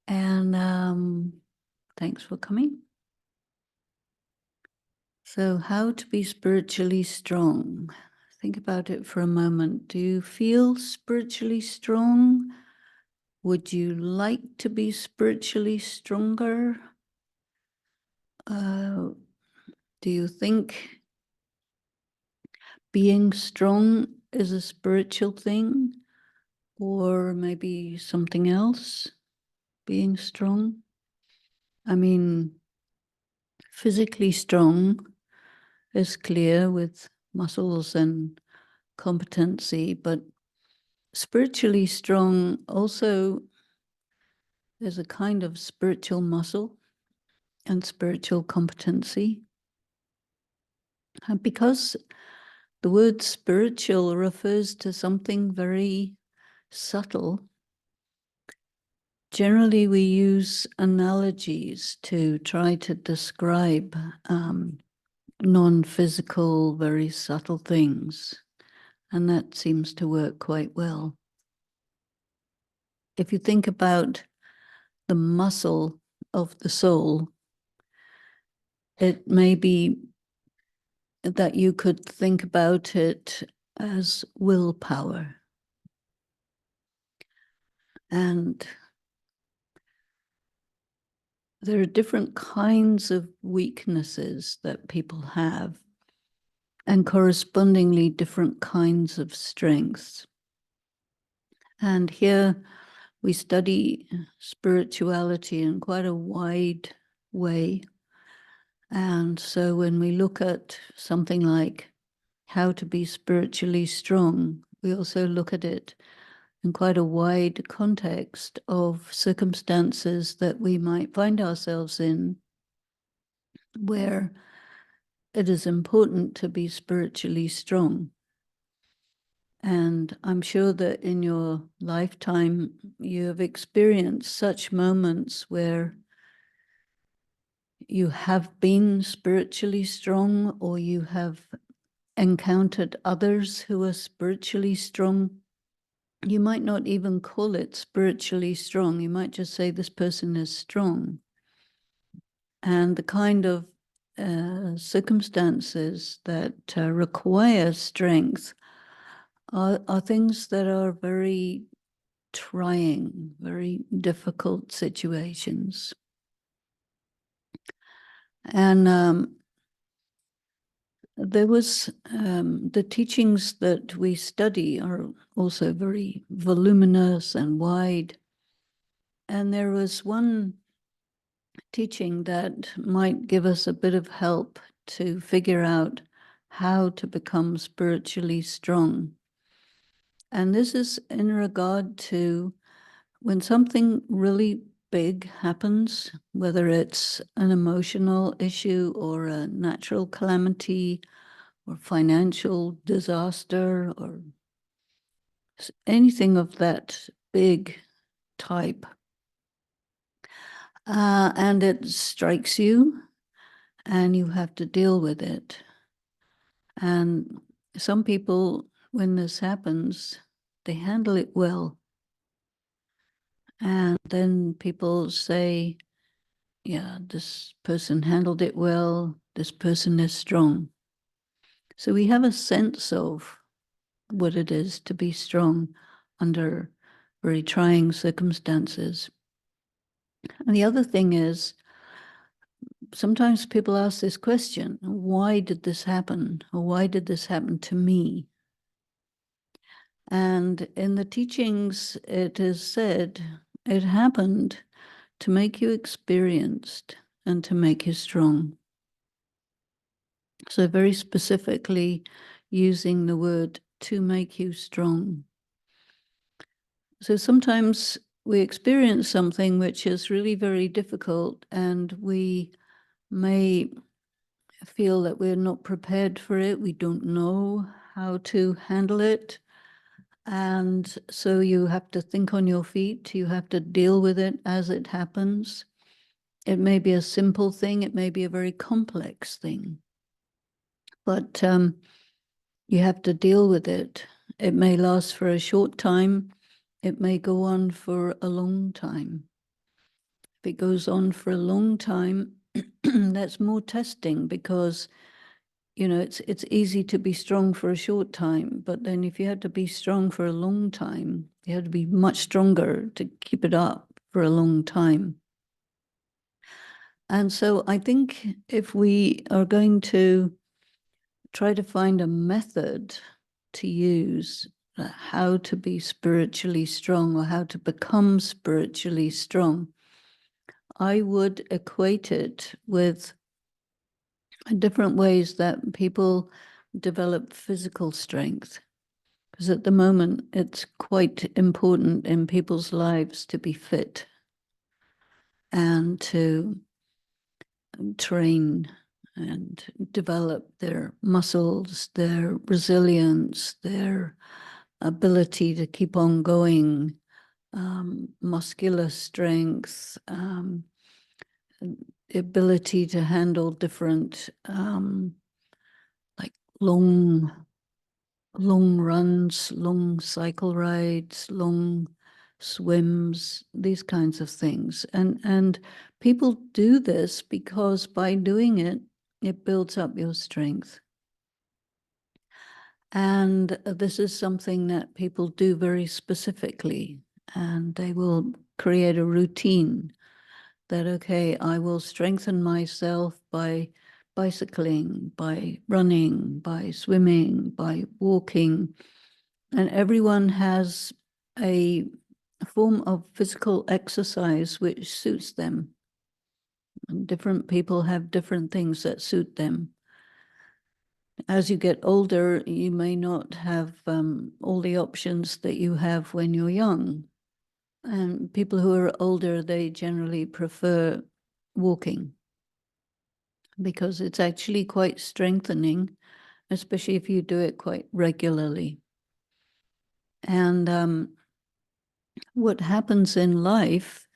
And thanks for coming. So how to be spiritually strong? Think about it for a moment. Do you feel spiritually strong? Would you like to be spiritually stronger? Do you think being strong is a spiritual thing, or maybe something else, being strong? I mean, physically strong is clear with muscles and competency, but spiritually strong also is a kind of spiritual muscle and spiritual competency. And because the word spiritual refers to something very subtle, generally we use analogies to try to describe non-physical, very subtle things. And that seems to work quite well. If you think about the muscle of the soul, it may be that you could think about it as willpower. And there are different kinds of weaknesses that people have, and correspondingly different kinds of strengths. And here we study spirituality in quite a wide way. And so when we look at something like how to be spiritually strong, we also look at it in quite a wide context of circumstances that we might find ourselves in, where it is important to be spiritually strong. And I'm sure that in your lifetime, you have experienced such moments where you have been spiritually strong, or you have encountered others who are spiritually strong. You might not even call it spiritually strong. You might just say this person is strong. And the kind of circumstances that require strength are things that are very trying, very difficult situations. And there was the teachings that we study are also very voluminous and wide. And there was one teaching that might give us a bit of help to figure out how to become spiritually strong. And this is in regard to when something really big happens, whether it's an emotional issue or a natural calamity or financial disaster or anything of that big type. And it strikes you and you have to deal with it. And some people, when this happens, they handle it well. And then people say, yeah, this person handled it well, this person is strong. So we have a sense of what it is to be strong under very trying circumstances. And the other thing is, sometimes people ask this question, why did this happen? Or why did this happen to me? And in the teachings, it is said, it happened to make you experienced and to make you strong. So very specifically using the word to make you strong. So sometimes we experience something which is really very difficult, and we may feel that we're not prepared for it. We don't know how to handle it. And so you have to think on your feet. You have to deal with it as it happens. It may be a simple thing. It may be a very complex thing. But you have to deal with it. It may last for a short time. It may go on for a long time. If it goes on for a long time, that's more testing, because it's easy to be strong for a short time, but then if you had to be strong for a long time, you had to be much stronger to keep it up for a long time. And so I think if we are going to try to find a method to use, how to be spiritually strong or how to become spiritually strong, I would equate it with different ways that people develop physical strength. Because at the moment, it's quite important in people's lives to be fit and to train and develop their muscles, their resilience, their ability to keep on going, muscular strength, the ability to handle different like long runs, long cycle rides, long swims, these kinds of things. And people do this because by doing it, it builds up your strength. And this is something that people do very specifically, and they will create a routine that, okay, I will strengthen myself by bicycling, by running, by swimming, by walking. And everyone has a form of physical exercise which suits them. And different people have different things that suit them. As you get older, you may not have all the options that you have when you're young. And people who are older, they generally prefer walking because it's actually quite strengthening, especially if you do it quite regularly. And what happens in life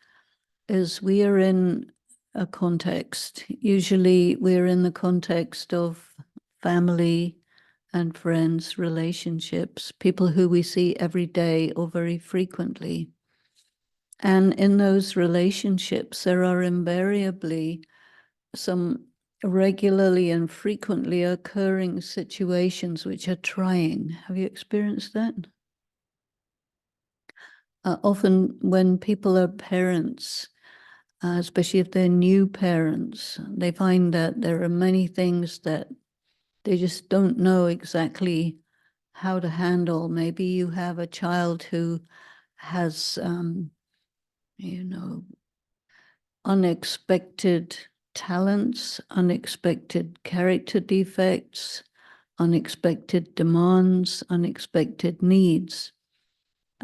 is we are in a context. Usually we're in the context of family and friends, relationships, people who we see every day or very frequently. And in those relationships, there are invariably some regularly and frequently occurring situations which are trying. Have you experienced that? Often when people are parents, especially if they're new parents, they find that there are many things that they just don't know exactly how to handle. Maybe you have a child who has, unexpected talents, unexpected character defects, unexpected demands, unexpected needs,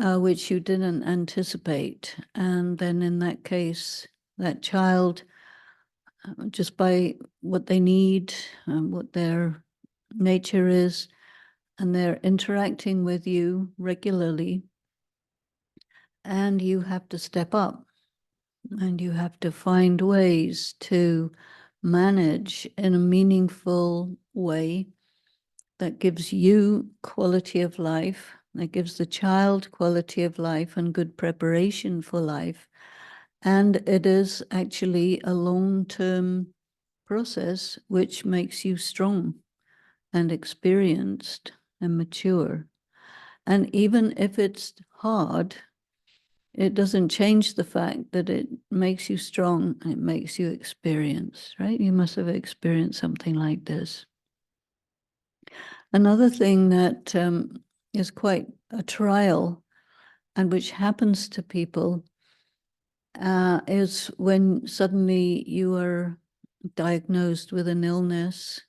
which you didn't anticipate. And then in that case, that child, just by what they need, what their nature is, and they're interacting with you regularly, and you have to step up and you have to find ways to manage in a meaningful way that gives you quality of life, that gives the child quality of life and good preparation for life. And it is actually a long-term process which makes you strong and experienced and mature. And even if it's hard, it doesn't change the fact that it makes you strong and it makes you experienced, right? You must have experienced something like this. Another thing that is quite a trial and which happens to people is when suddenly you are diagnosed with an illness,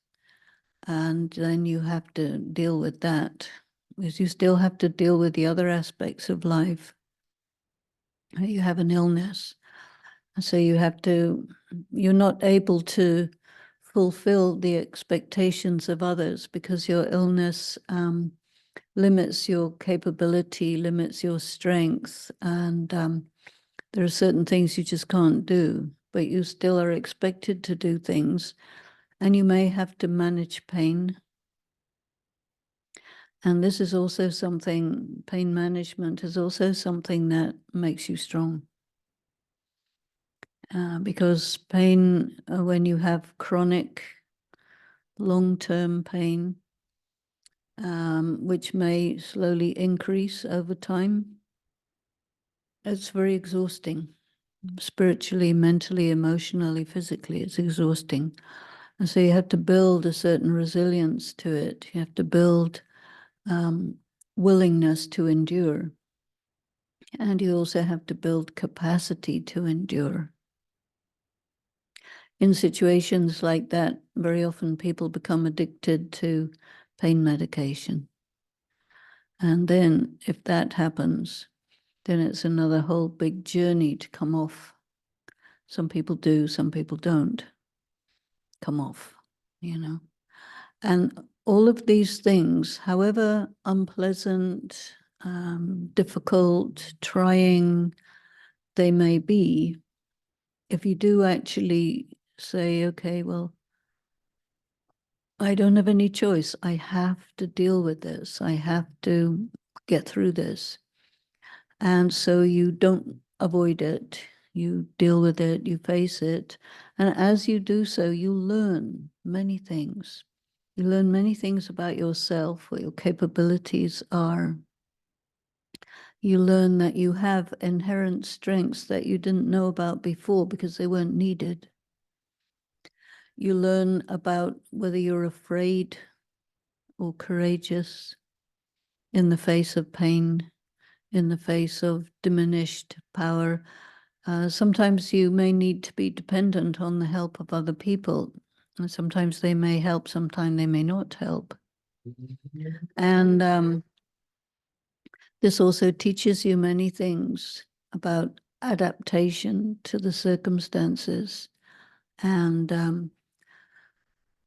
and then you have to deal with that, because you still have to deal with the other aspects of life. You have an illness, so you're not able to fulfill the expectations of others because your illness limits your capability, limits your strength, and there are certain things you just can't do, but you still are expected to do things, and you may have to manage pain. And this is also something, pain management is also something that makes you strong. because pain, when you have chronic, long-term pain, which may slowly increase over time, it's very exhausting. Spiritually, mentally, emotionally, physically, it's exhausting. And so you have to build a certain resilience to it. You have to build willingness to endure. And you also have to build capacity to endure. In situations like that, very often people become addicted to pain medication. And then if that happens, then it's another whole big journey to come off. Some people do, some people don't come off, you know. And all of these things, however unpleasant, difficult, trying they may be, if you do actually say, okay, well, I don't have any choice. I have to deal with this. I have to get through this. And so you don't avoid it. You deal with it, you face it. And as you do so, you learn many things. You learn many things about yourself, what your capabilities are. You learn that you have inherent strengths that you didn't know about before because they weren't needed. You learn about whether you're afraid or courageous in the face of pain, in the face of diminished power. Sometimes you may need to be dependent on the help of other people. And sometimes they may help, sometimes they may not help. And this also teaches you many things about adaptation to the circumstances and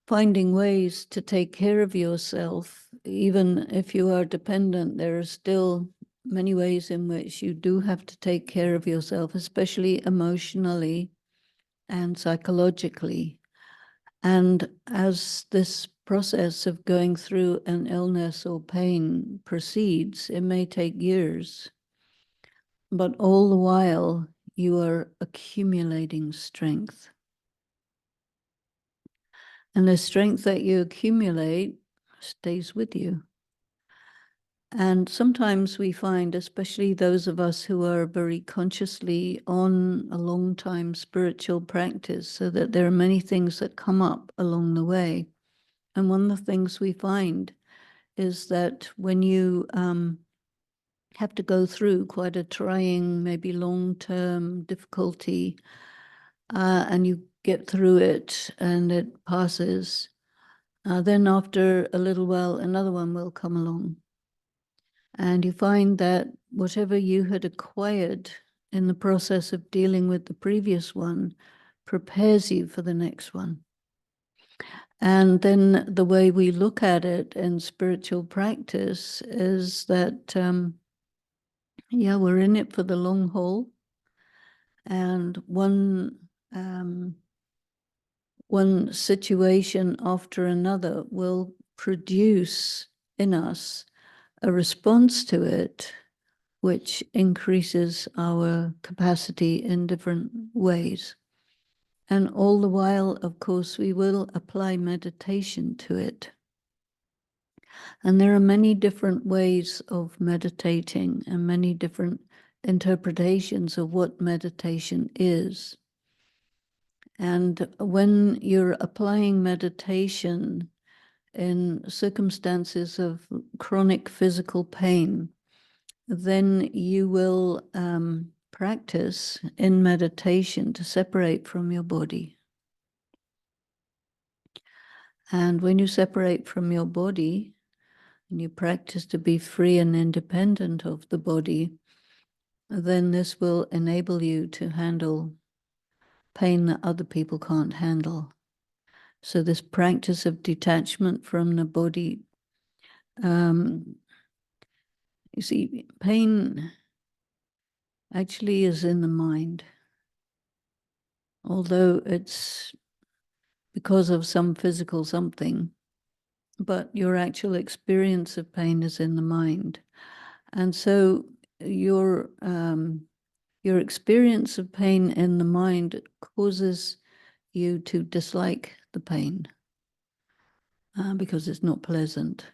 finding ways to take care of yourself. Even if you are dependent, there are still many ways in which you do have to take care of yourself, especially emotionally and psychologically. And as this process of going through an illness or pain proceeds, it may take years, but all the while you are accumulating strength. And the strength that you accumulate stays with you. And sometimes we find, especially those of us who are very consciously on a long time spiritual practice, so that there are many things that come up along the way. And one of the things we find is that when you have to go through quite a trying, maybe long-term difficulty, and you get through it and it passes, then after a little while, another one will come along. And you find that whatever you had acquired in the process of dealing with the previous one prepares you for the next one. And then the way we look at it in spiritual practice is that, we're in it for the long haul. And one situation after another will produce in us a response to it, which increases our capacity in different ways. And all the while, of course, we will apply meditation to it. And there are many different ways of meditating and many different interpretations of what meditation is. And when you're applying meditation in circumstances of chronic physical pain, then you will practice in meditation to separate from your body. And when you separate from your body, and you practice to be free and independent of the body, then this will enable you to handle pain that other people can't handle. So this practice of detachment from the body, you see, pain actually is in the mind. Although it's because of some physical something, but your actual experience of pain is in the mind. And so your your experience of pain in the mind causes you to dislike the pain because it's not pleasant.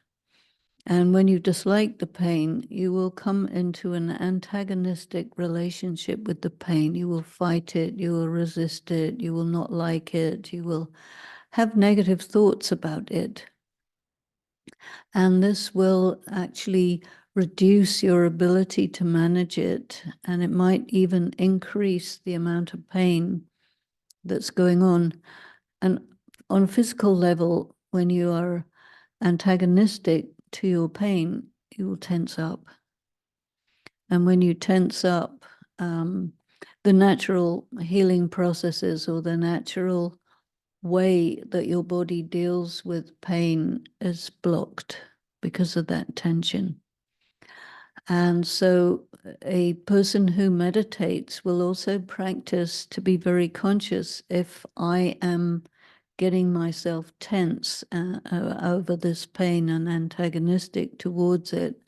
And when you dislike the pain, you will come into an antagonistic relationship with the pain. You will fight it, you will resist it, you will not like it, you will have negative thoughts about it. And this will actually reduce your ability to manage it, and it might even increase the amount of pain that's going on. And on a physical level, when you are antagonistic to your pain, you will tense up. And when you tense up, the natural healing processes or the natural way that your body deals with pain is blocked because of that tension. And so a person who meditates will also practice to be very conscious if I am getting myself tense over this pain and antagonistic towards it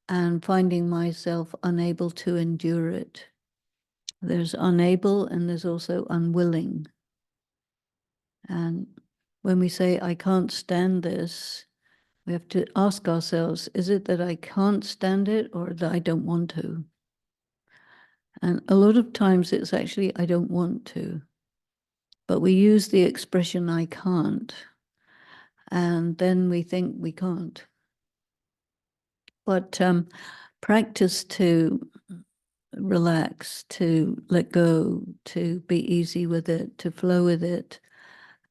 and finding myself unable to endure it. There's unable and there's also unwilling. And when we say, I can't stand this, we have to ask ourselves, is it that I can't stand it or that I don't want to? And a lot of times it's actually, I don't want to. But we use the expression, I can't. And then we think we can't. But practice to relax, to let go, to be easy with it, to flow with it,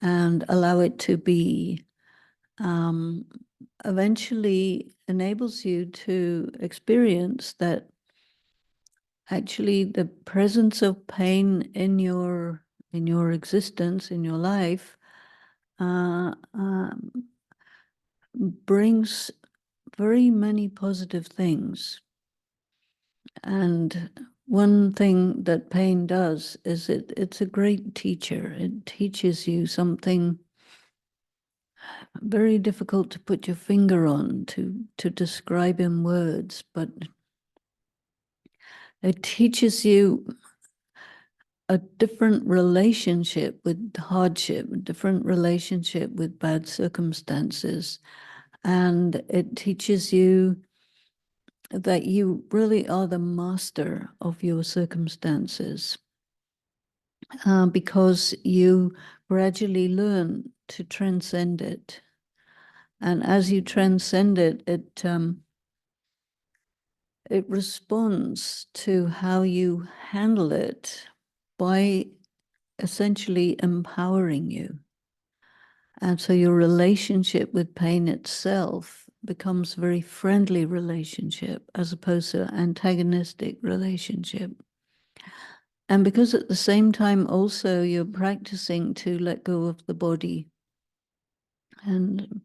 and allow it to be, eventually enables you to experience that actually the presence of pain in your existence, in your life, brings very many positive things. And one thing that pain does is it's a great teacher. It teaches you something very difficult to put your finger on, to describe in words, but it teaches you a different relationship with hardship, a different relationship with bad circumstances. And it teaches you that you really are the master of your circumstances, because you gradually learn to transcend it. And as you transcend it, it responds to how you handle it by essentially empowering you. And so your relationship with pain itself becomes a very friendly relationship as opposed to an antagonistic relationship. And because at the same time also you're practicing to let go of the body and,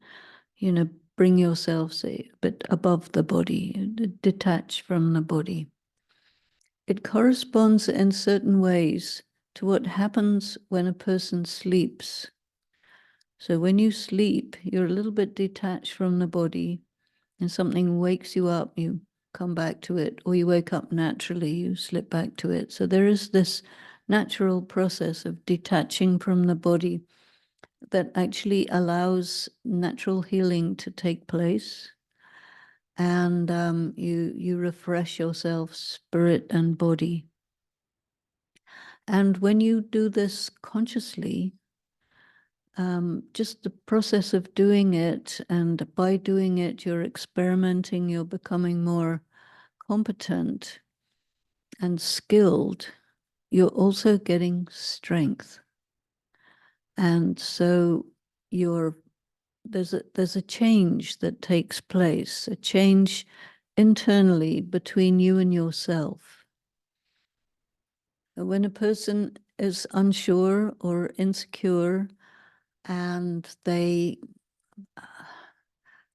bring yourself, say, a bit above the body, detach from the body. It corresponds in certain ways to what happens when a person sleeps. So when you sleep, you're a little bit detached from the body, and something wakes you up, you come back to it, or you wake up naturally, you slip back to it. So there is this natural process of detaching from the body that actually allows natural healing to take place. And you refresh yourself, spirit and body. And when you do this consciously, just the process of doing it, and by doing it, you're experimenting, you're becoming more competent and skilled, you're also getting strength. And so there's a change that takes place, a change internally between you and yourself. When a person is unsure or insecure and they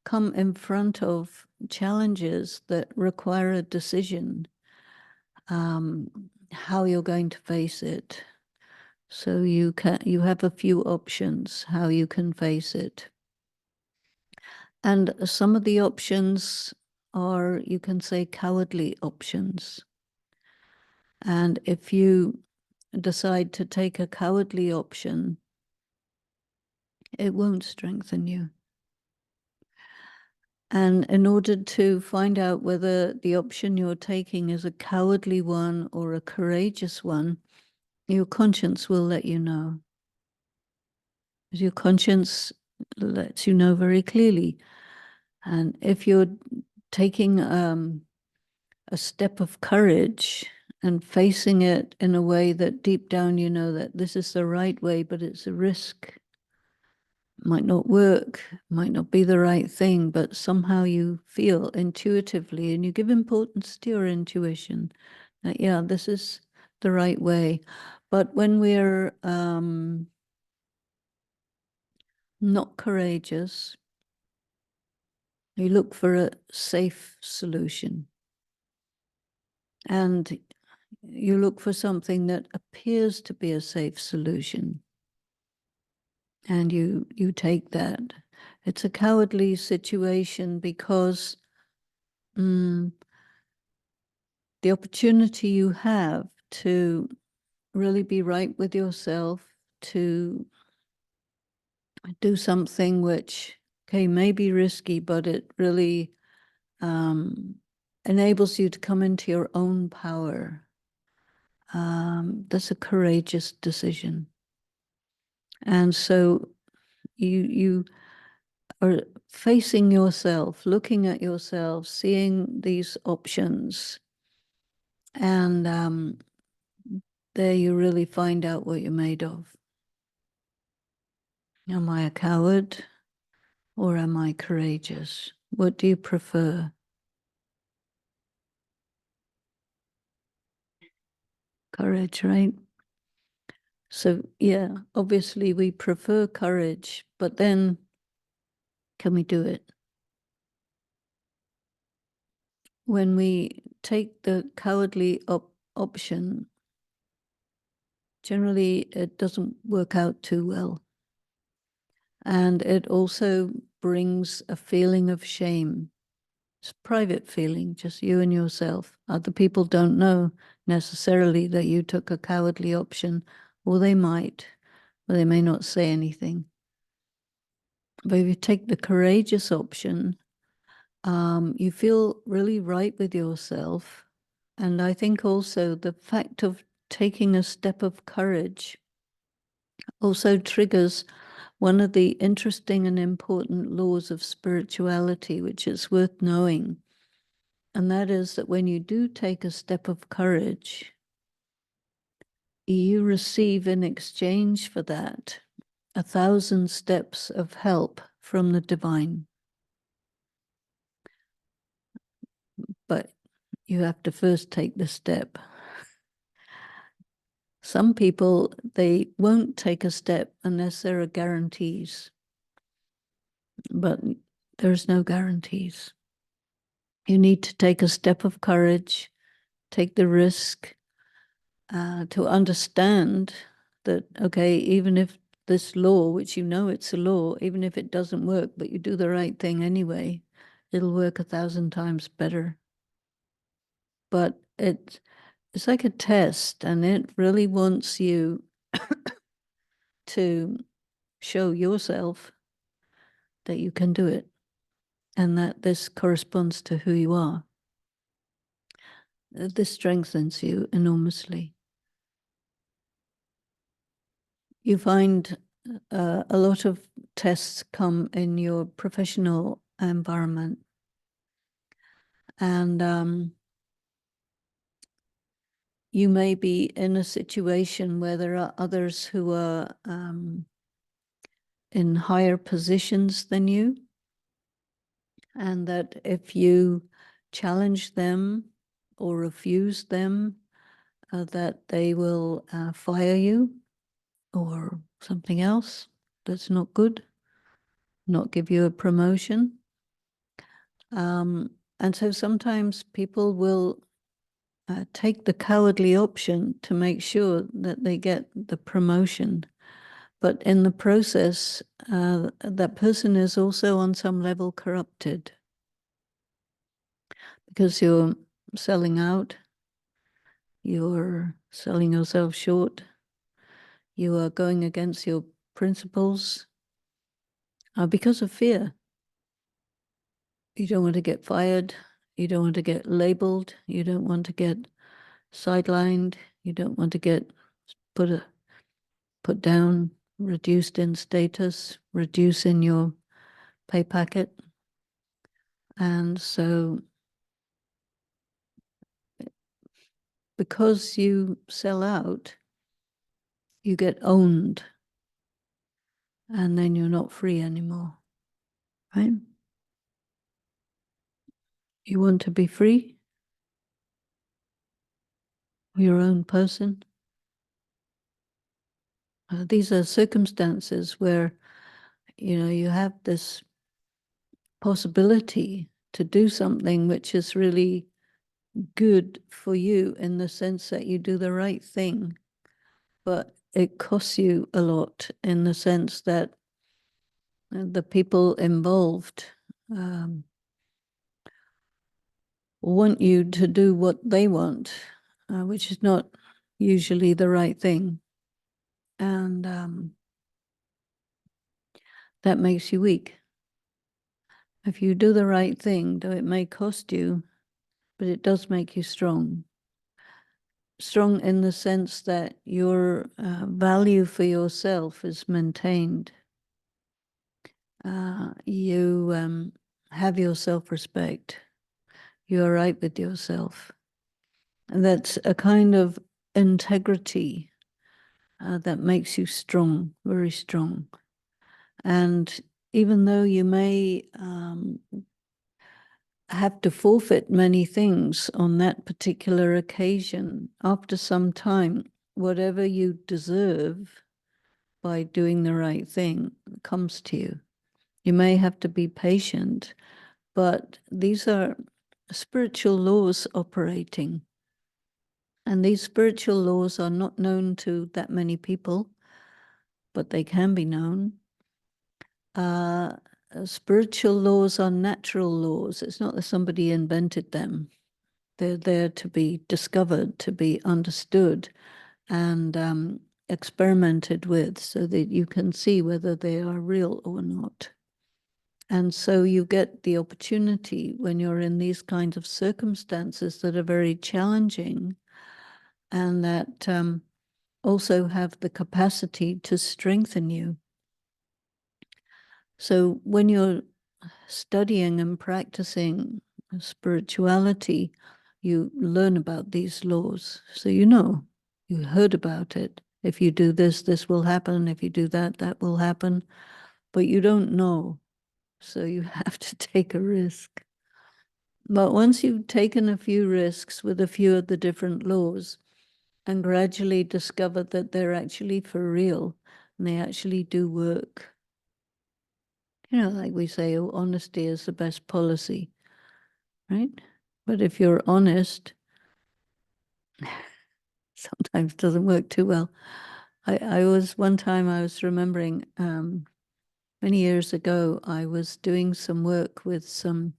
come in front of challenges that require a decision, how you're going to face it. So you have a few options how you can face it. And some of the options are, you can say, cowardly options. And if you decide to take a cowardly option, it won't strengthen you. And in order to find out whether the option you're taking is a cowardly one or a courageous one, your conscience will let you know. Your conscience lets you know very clearly. And if you're taking a step of courage and facing it in a way that deep down you know that this is the right way, but it's a risk, might not work, might not be the right thing, but somehow you feel intuitively, and you give importance to your intuition that, yeah, this is the right way. But when we're not courageous, you look for a safe solution. And you look for something that appears to be a safe solution. And you take that. It's a cowardly situation because the opportunity you have to really be right with yourself, to do something which, okay, may be risky, but it really enables you to come into your own power. That's a courageous decision. And so you are facing yourself, looking at yourself, seeing these options, and there you really find out what you're made of. Am I a coward or am I courageous? What do you prefer? Courage, right? So, yeah, obviously we prefer courage, but then can we do it? When we take the cowardly option, generally it doesn't work out too well. And it also brings a feeling of shame. It's a private feeling, just you and yourself. Other people don't know necessarily that you took a cowardly option, or they might, but they may not say anything. But if you take the courageous option, you feel really right with yourself. And I think also the fact of taking a step of courage also triggers one of the interesting and important laws of spirituality, which is worth knowing. And that is that when you do take a step of courage, you receive in exchange for that 1,000 steps of help from the divine. But you have to first take the step. Some people, they won't take a step unless there are guarantees. But there's no guarantees. You need to take a step of courage, take the risk to understand that, okay, even if this law, which you know it's a law, even if it doesn't work, but you do the right thing anyway, it'll work 1,000 times better. But it's like a test, and it really wants you to show yourself that you can do it and that this corresponds to who you are. This strengthens you enormously. You find a lot of tests come in your professional environment. And you may be in a situation where there are others who are in higher positions than you, and that if you challenge them or refuse them, that they will fire you or something else that's not good, not give you a promotion. And so sometimes people will take the cowardly option to make sure that they get the promotion. But in the process, that person is also on some level corrupted because you're selling out, you're selling yourself short, you are going against your principles because of fear. You don't want to get fired. You don't want to get labeled. You don't want to get sidelined. You don't want to get put down, reduced in status, reduce in your pay packet. And so because you sell out, you get owned, and then you're not free anymore, right? You want to be free, your own person. These are circumstances where, you have this possibility to do something which is really good for you in the sense that you do the right thing, but it costs you a lot in the sense that the people involved want you to do what they want, which is not usually the right thing. And that makes you weak. If you do the right thing, though it may cost you, but it does make you strong. Strong in the sense that your value for yourself is maintained. You have your self-respect. You're right with yourself. And that's a kind of integrity that makes you strong, very strong. And even though you may have to forfeit many things on that particular occasion, after some time, whatever you deserve by doing the right thing comes to you. You may have to be patient, but these are spiritual laws operating. And these spiritual laws are not known to that many people, but they can be known. Spiritual laws are natural laws. It's not that somebody invented them. They're there to be discovered, to be understood, and experimented with so that you can see whether they are real or not. And so you get the opportunity when you're in these kinds of circumstances that are very challenging and that also have the capacity to strengthen you. So when you're studying and practicing spirituality, you learn about these laws. So you heard about it. If you do this, this will happen. If you do that, that will happen. But you don't know. So you have to take a risk. But once you've taken a few risks with a few of the different laws and gradually discovered that they're actually for real and they actually do work, like we say, oh, honesty is the best policy, right? But if you're honest, sometimes it doesn't work too well. One time I was remembering many years ago, I was doing some work with some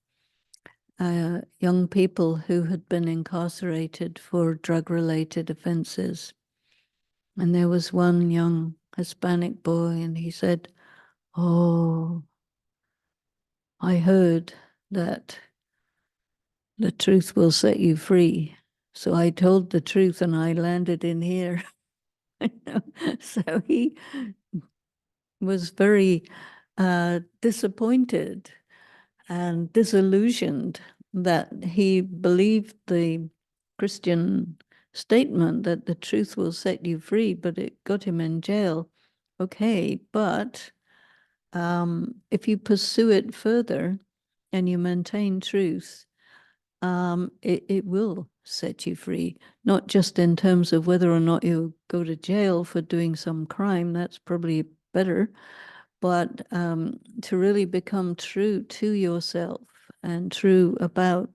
young people who had been incarcerated for drug-related offenses. And there was one young Hispanic boy, and he said, "Oh, I heard that the truth will set you free. So I told the truth and I landed in here." So he was very disappointed and disillusioned that he believed the Christian statement that the truth will set you free, but it got him in jail. Okay, but if you pursue it further and you maintain truth, it will set you free, not just in terms of whether or not you go to jail for doing some crime, that's probably better, but to really become true to yourself and true about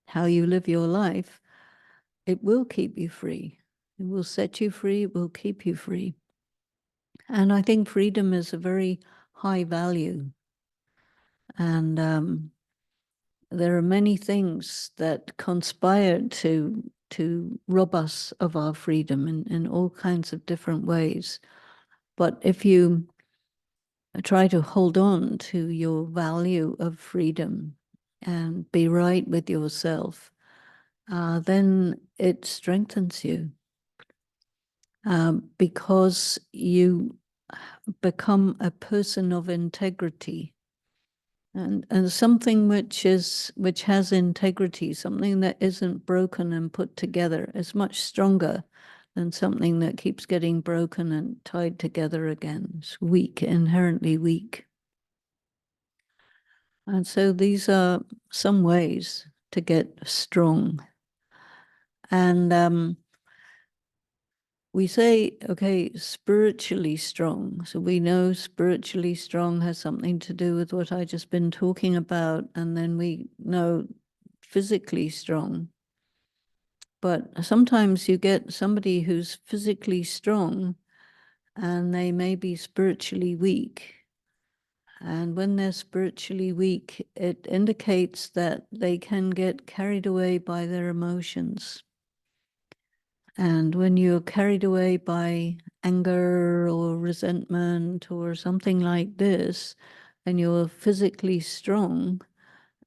how you live your life, it will keep you free. It will set you free, it will keep you free. And I think freedom is a very high value. And there are many things that conspire to to rob us of our freedom in all kinds of different ways. But if you try to hold on to your value of freedom and be right with yourself, then it strengthens you, because you become a person of integrity. And something which has integrity, something that isn't broken and put together, is much stronger than something that keeps getting broken and tied together again. It's weak, inherently weak. And so these are some ways to get strong. And we say, okay, spiritually strong. So we know spiritually strong has something to do with what I just been talking about. And then we know physically strong. But sometimes you get somebody who's physically strong and they may be spiritually weak. And when they're spiritually weak, it indicates that they can get carried away by their emotions. And when you're carried away by anger or resentment or something like this, and you're physically strong,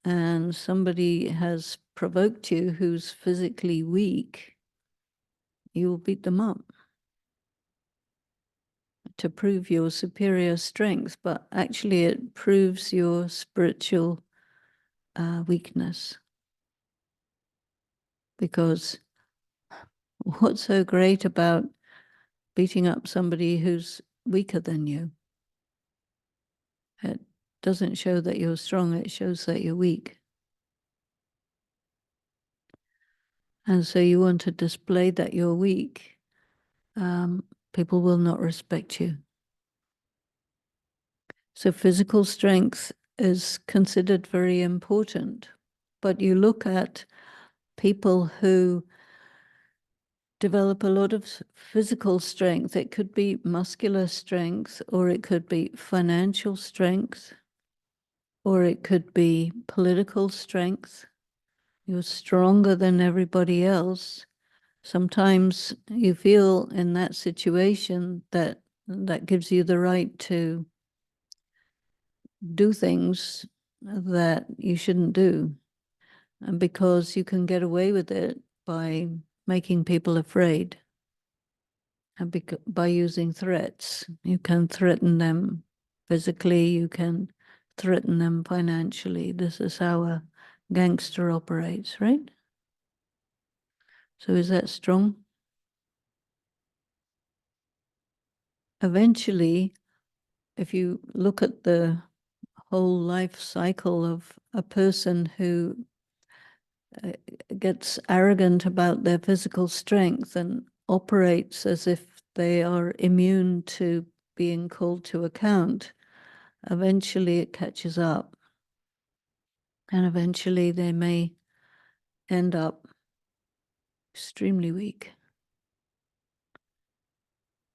and somebody has provoked you who's physically weak, you will beat them up to prove your superior strength, but actually it proves your spiritual weakness. Because what's so great about beating up somebody who's weaker than you? It doesn't show that you're strong, it shows that you're weak. And so you want to display that you're weak, people will not respect you. So physical strength is considered very important. But you look at people who develop a lot of physical strength. It could be muscular strength, or it could be financial strength, or it could be political strength. You're stronger than everybody else. Sometimes you feel in that situation that gives you the right to do things that you shouldn't do, and because you can get away with it by making people afraid. And by using threats, you can threaten them physically, you can threaten them financially. This is how a gangster operates, right? So is that strong? Eventually, if you look at the whole life cycle of a person who gets arrogant about their physical strength and operates as if they are immune to being called to account, eventually it catches up. And eventually they may end up extremely weak.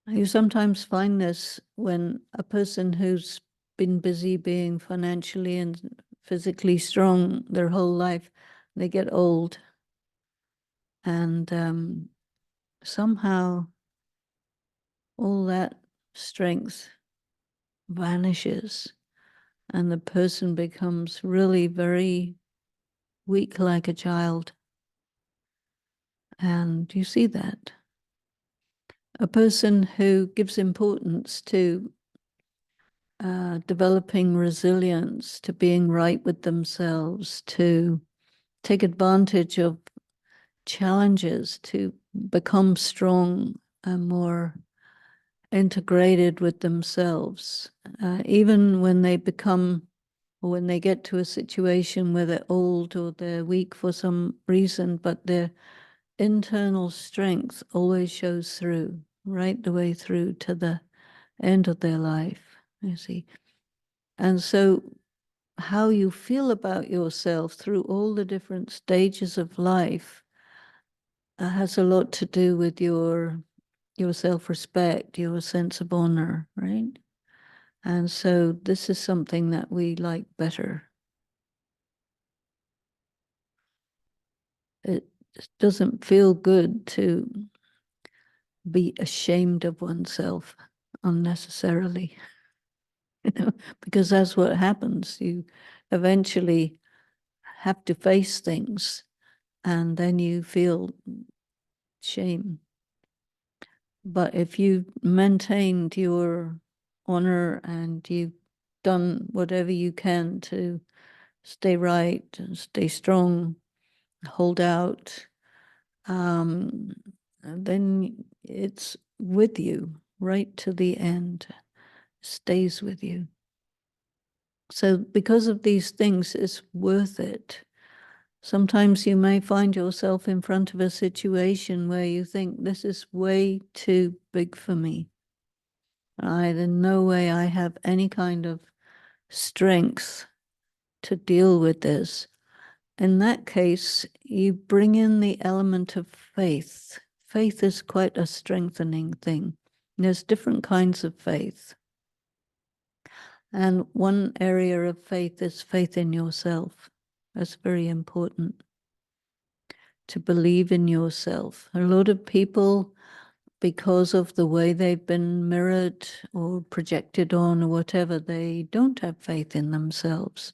You sometimes find this when a person who's been busy being financially and physically strong their whole life, they get old, and somehow all that strength vanishes and the person becomes really very weak, like a child. And you see that. A person who gives importance to developing resilience, to being right with themselves, to take advantage of challenges, to become strong and more integrated with themselves, even when they become, or when they get to a situation where they're old or they're weak for some reason, but their internal strength always shows through, right the way through to the end of their life, you see. And so how you feel about yourself through all the different stages of life has a lot to do with your self-respect, your sense of honor, right? And so this is something that we like better. doesn't feel good to be ashamed of oneself unnecessarily, because that's what happens. You eventually have to face things, and then you feel shame. But if you maintained your honor and you've done whatever you can to stay right and stay strong, hold out, then it's with you right to the end, stays with you. So because of these things, it's worth it. Sometimes you may find yourself in front of a situation where you think, this is way too big for me. In no way I have any kind of strength to deal with this. In that case, you bring in the element of faith. Faith is quite a strengthening thing. There's different kinds of faith. And one area of faith is faith in yourself. That's very important, to believe in yourself. A lot of people, because of the way they've been mirrored or projected on or whatever, they don't have faith in themselves.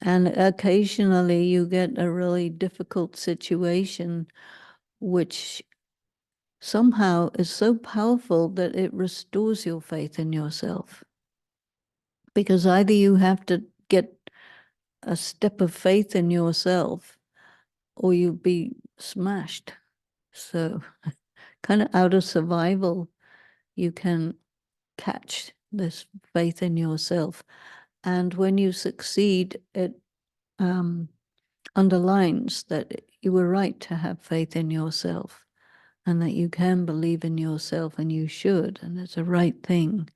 And occasionally you get a really difficult situation which somehow is so powerful that it restores your faith in yourself. Because either you have to get a step of faith in yourself or you'll be smashed. So kind of out of survival, you can catch this faith in yourself. And when you succeed, it underlines that you were right to have faith in yourself and that you can believe in yourself, and you should, and it's a right thing.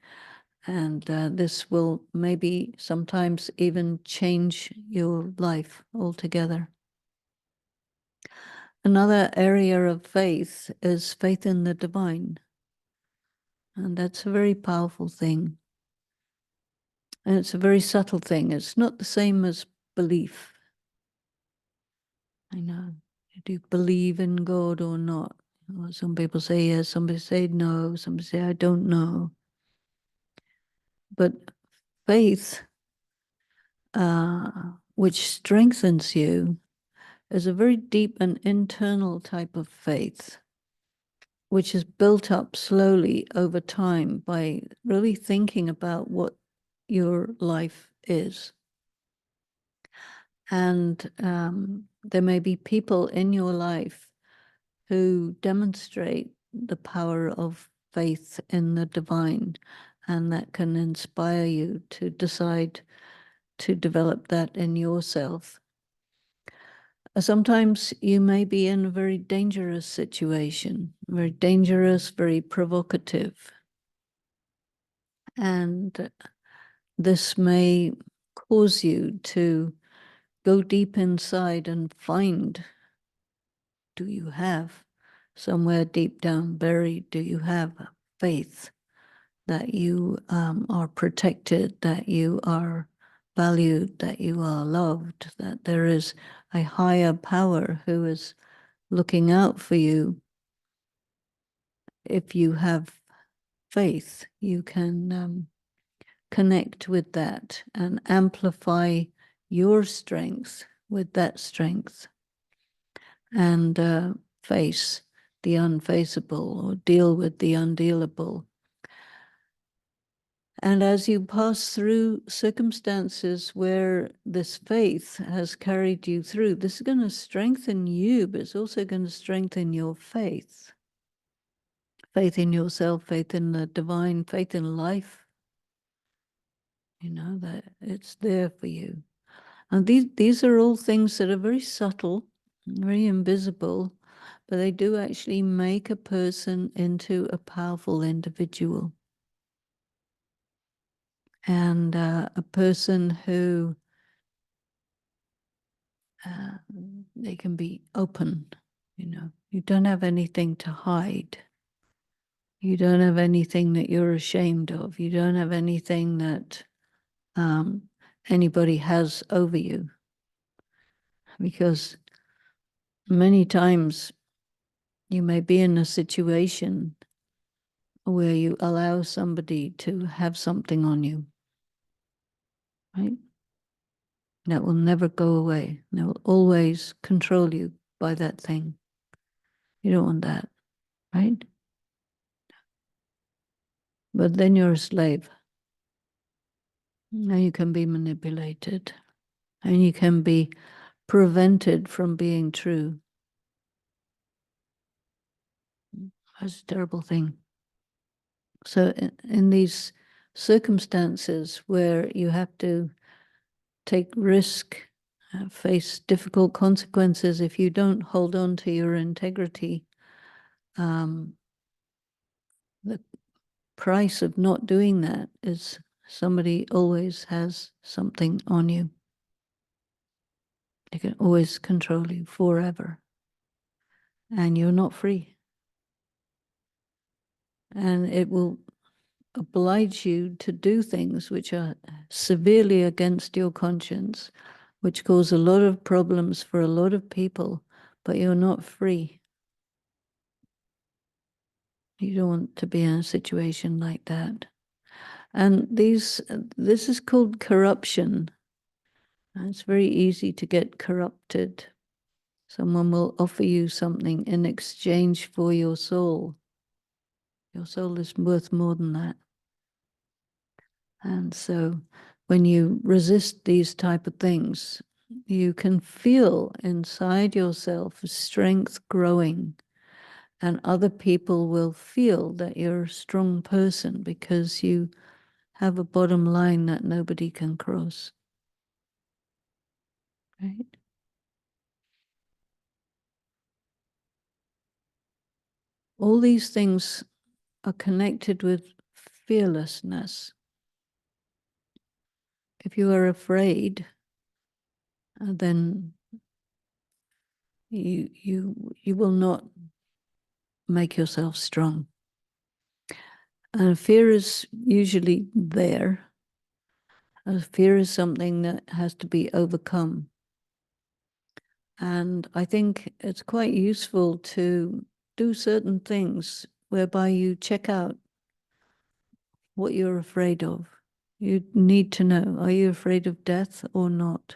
And this will maybe sometimes even change your life altogether. Another area of faith is faith in the divine. And that's a very powerful thing. And it's a very subtle thing. It's not the same as belief. I know. Do you believe in God or not? Well, some people say yes, some say no, some say I don't know. But faith, which strengthens you, is a very deep and internal type of faith, which is built up slowly over time by really thinking about what your life is. And there may be people in your life who demonstrate the power of faith in the divine, and that can inspire you to decide to develop that in yourself. Sometimes you may be in a very dangerous situation, very dangerous, very provocative. And this may cause you to go deep inside and find, do you have somewhere deep down buried, do you have faith that you are protected, that you are valued, that you are loved, that there is a higher power who is looking out for you? If you have faith, you can connect with that and amplify your strength with that strength, and face the unfaceable or deal with the undealable. And as you pass through circumstances where this faith has carried you through, this is going to strengthen you, but it's also going to strengthen your faith. Faith in yourself, faith in the divine, faith in life. You know, that it's there for you. And these are all things that are very subtle, very invisible, but they do actually make a person into a powerful individual. And a person who they can be open, you know. You don't have anything to hide. You don't have anything that you're ashamed of. You don't have anything that anybody has over you. Because Many times you may be in a situation where you allow somebody to have something on you, right? That will never go away. They will always control you by that thing. You don't want that, right? But then you're a slave. Now you can be manipulated and you can be prevented from being true. That's a terrible thing. So in these circumstances where you have to take risk, face difficult consequences if you don't hold on to your integrity, the price of not doing that is somebody always has something on you. They can always control you forever. And you're not free. And it will oblige you to do things which are severely against your conscience, which cause a lot of problems for a lot of people, but you're not free. You don't want to be in a situation like that. And this is called corruption. And it's very easy to get corrupted. Someone will offer you something in exchange for your soul. Your soul is worth more than that. And so when you resist these type of things, you can feel inside yourself strength growing, and other people will feel that you're a strong person because you have a bottom line that nobody can cross. Right? All these things are connected with fearlessness. If you are afraid, then you will not make yourself strong. And fear is usually there. Fear is something that has to be overcome. And I think it's quite useful to do certain things whereby you check out what you're afraid of. You need to know, are you afraid of death or not?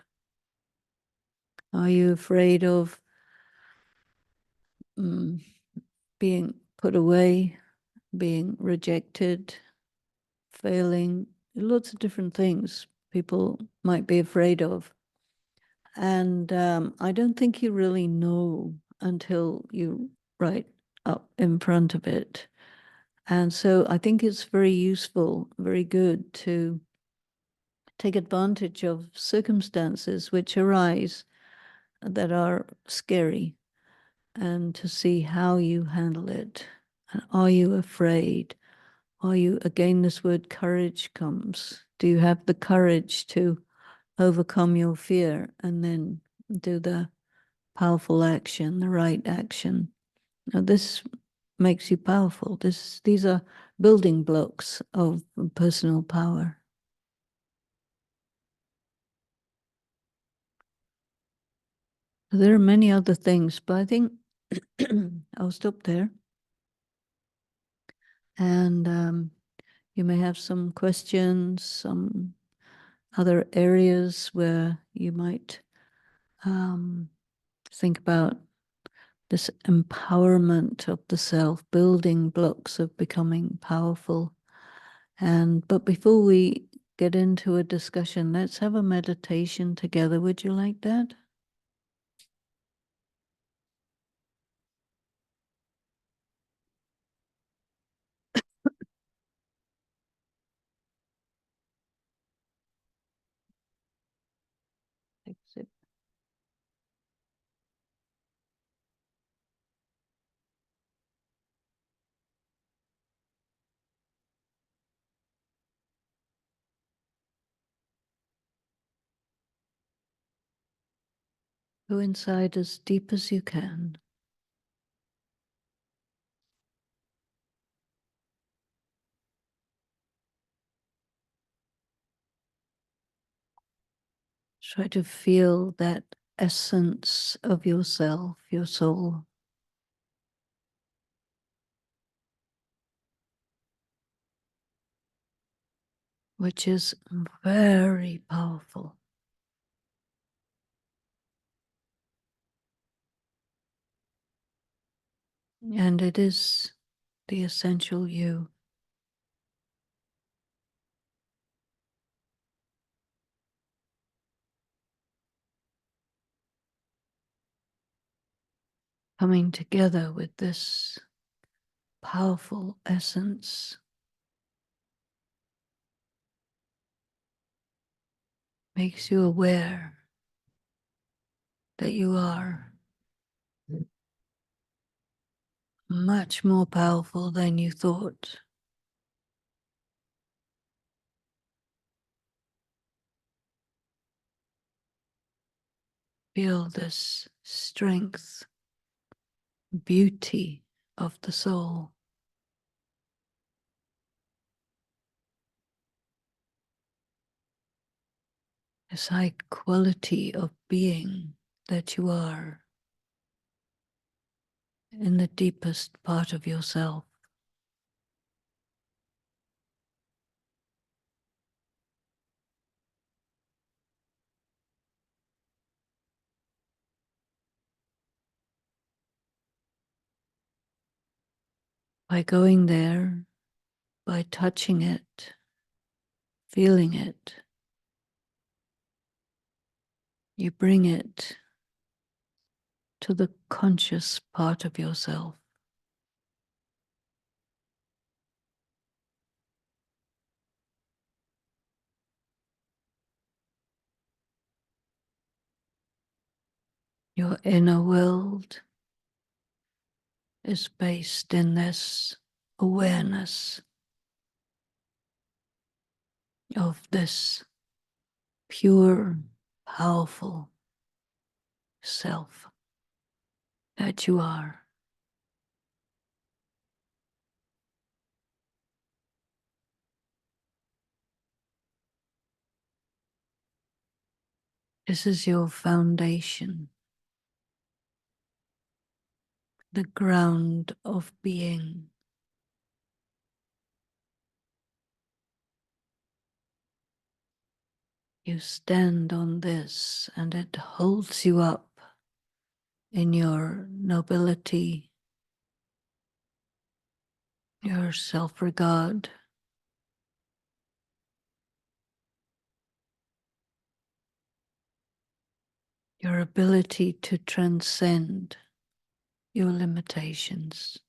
Are you afraid of being put away, being rejected, failing? Lots of different things people might be afraid of. And I don't think you really know until you right up in front of it. And so I think it's very useful, very good to take advantage of circumstances which arise that are scary and to see how you handle it. And are you afraid? Are you, again, this word courage comes. Do you have the courage to overcome your fear and then do the powerful action, the right action? Now, this makes you powerful. These are building blocks of personal power. There are many other things, but I think I'll stop there. And you may have some questions, some other areas where you might think about this empowerment of the self, building blocks of becoming powerful. But before we get into a discussion, let's have a meditation together. Would you like that? Take a sip. Go inside as deep as you can. Try to feel that essence of yourself, your soul, which is very powerful. And it is the essential you. Coming together with this powerful essence makes you aware that you are much more powerful than you thought. Feel this strength, beauty of the soul. This high quality of being that you are in the deepest part of yourself. By going there, by touching it, feeling it, you bring it to the conscious part of yourself. Your inner world is based in this awareness of this pure, powerful self that you are. This is your foundation, the ground of being. You stand on this and it holds you up in your nobility, your self-regard, your ability to transcend your limitations.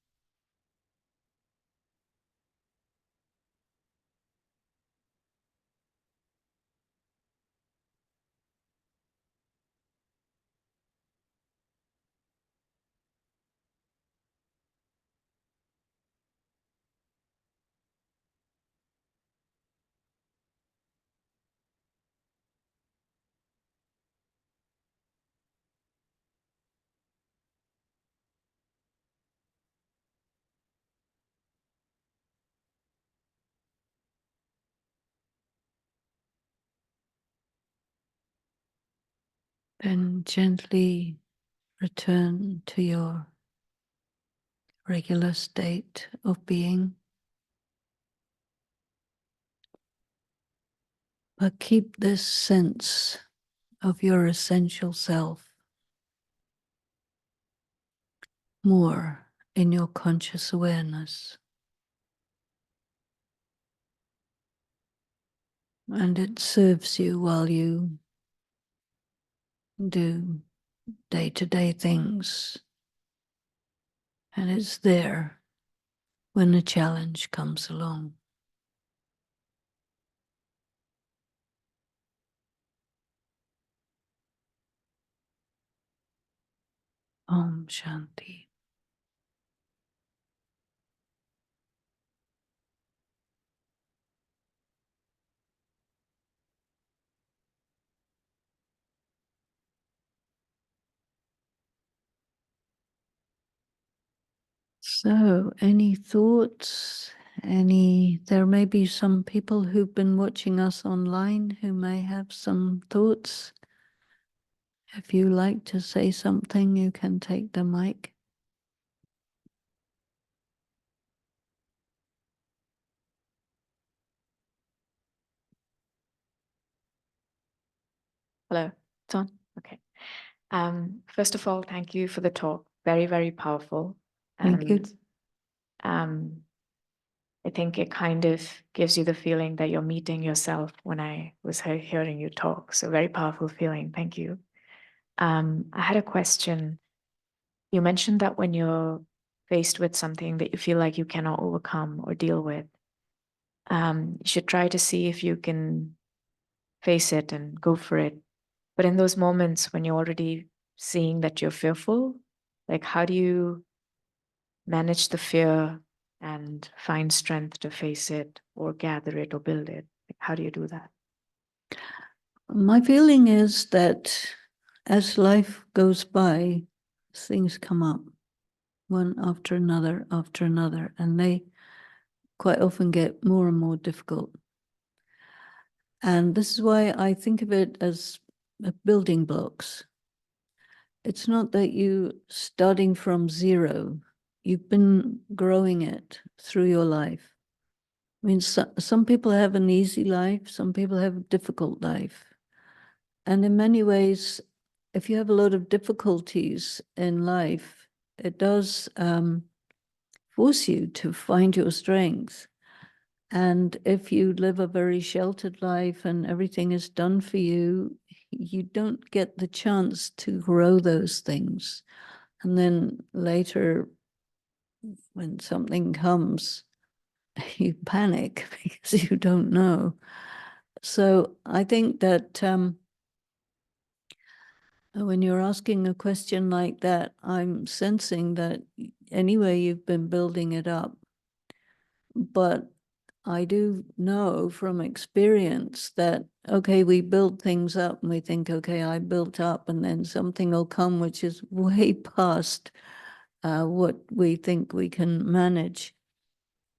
Then gently return to your regular state of being, but keep this sense of your essential self more in your conscious awareness. And it serves you while you do day-to-day things. And it's there when a challenge comes along. Om Shanti. So, any thoughts? There may be some people who've been watching us online who may have some thoughts. If you like to say something, you can take the mic. Hello, it's on? Okay. First of all, thank you for the talk. Very, very powerful. Thank you. And I think it kind of gives you the feeling that you're meeting yourself when I was hearing you talk. So very powerful feeling. Thank you. I had a question. You mentioned that when you're faced with something that you feel like you cannot overcome or deal with, you should try to see if you can face it and go for it. But in those moments when you're already seeing that you're fearful, like how do you manage the fear and find strength to face it or gather it or build it? Like, how do you do that? My feeling is that as life goes by, things come up one after another, and they quite often get more and more difficult. And this is why I think of it as building blocks. It's not that you starting from zero. You've been growing it through your life. I mean, some people have an easy life, some people have a difficult life. And in many ways, if you have a lot of difficulties in life, it does force you to find your strength. And if you live a very sheltered life and everything is done for you, you don't get the chance to grow those things. And then later, when something comes, you panic because you don't know. So I think that when you're asking a question like that, I'm sensing that anyway, you've been building it up. But I do know from experience that, okay, we build things up and we think, okay, I built up, and then something will come which is way past what we think we can manage.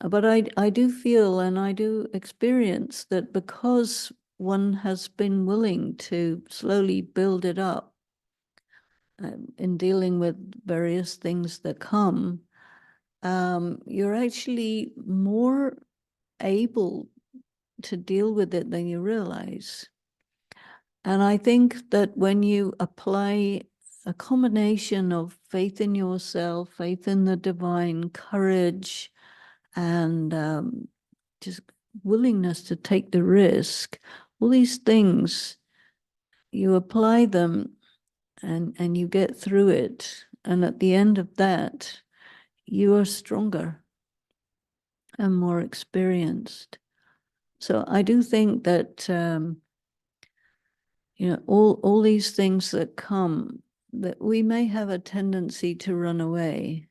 But I do feel and I do experience that because one has been willing to slowly build it up in dealing with various things that come, you're actually more able to deal with it than you realize. And I think that when you apply a combination of faith in yourself, faith in the divine, courage, and just willingness to take the risk, all these things, you apply them and you get through it. And at the end of that, you are stronger and more experienced. So I do think that, all these things that come, that we may have a tendency to run away,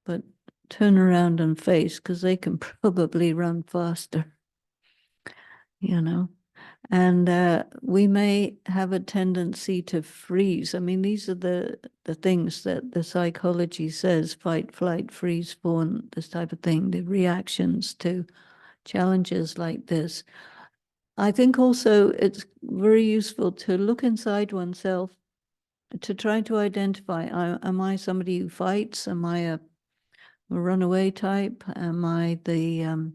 but turn around and face, because they can probably run faster, And we may have a tendency to freeze. I mean, these are the things that the psychology says: fight, flight, freeze, fawn, this type of thing, the reactions to challenges like this. I think also it's very useful to look inside oneself to try to identify, am I somebody who fights? Am I a runaway type? Am I the,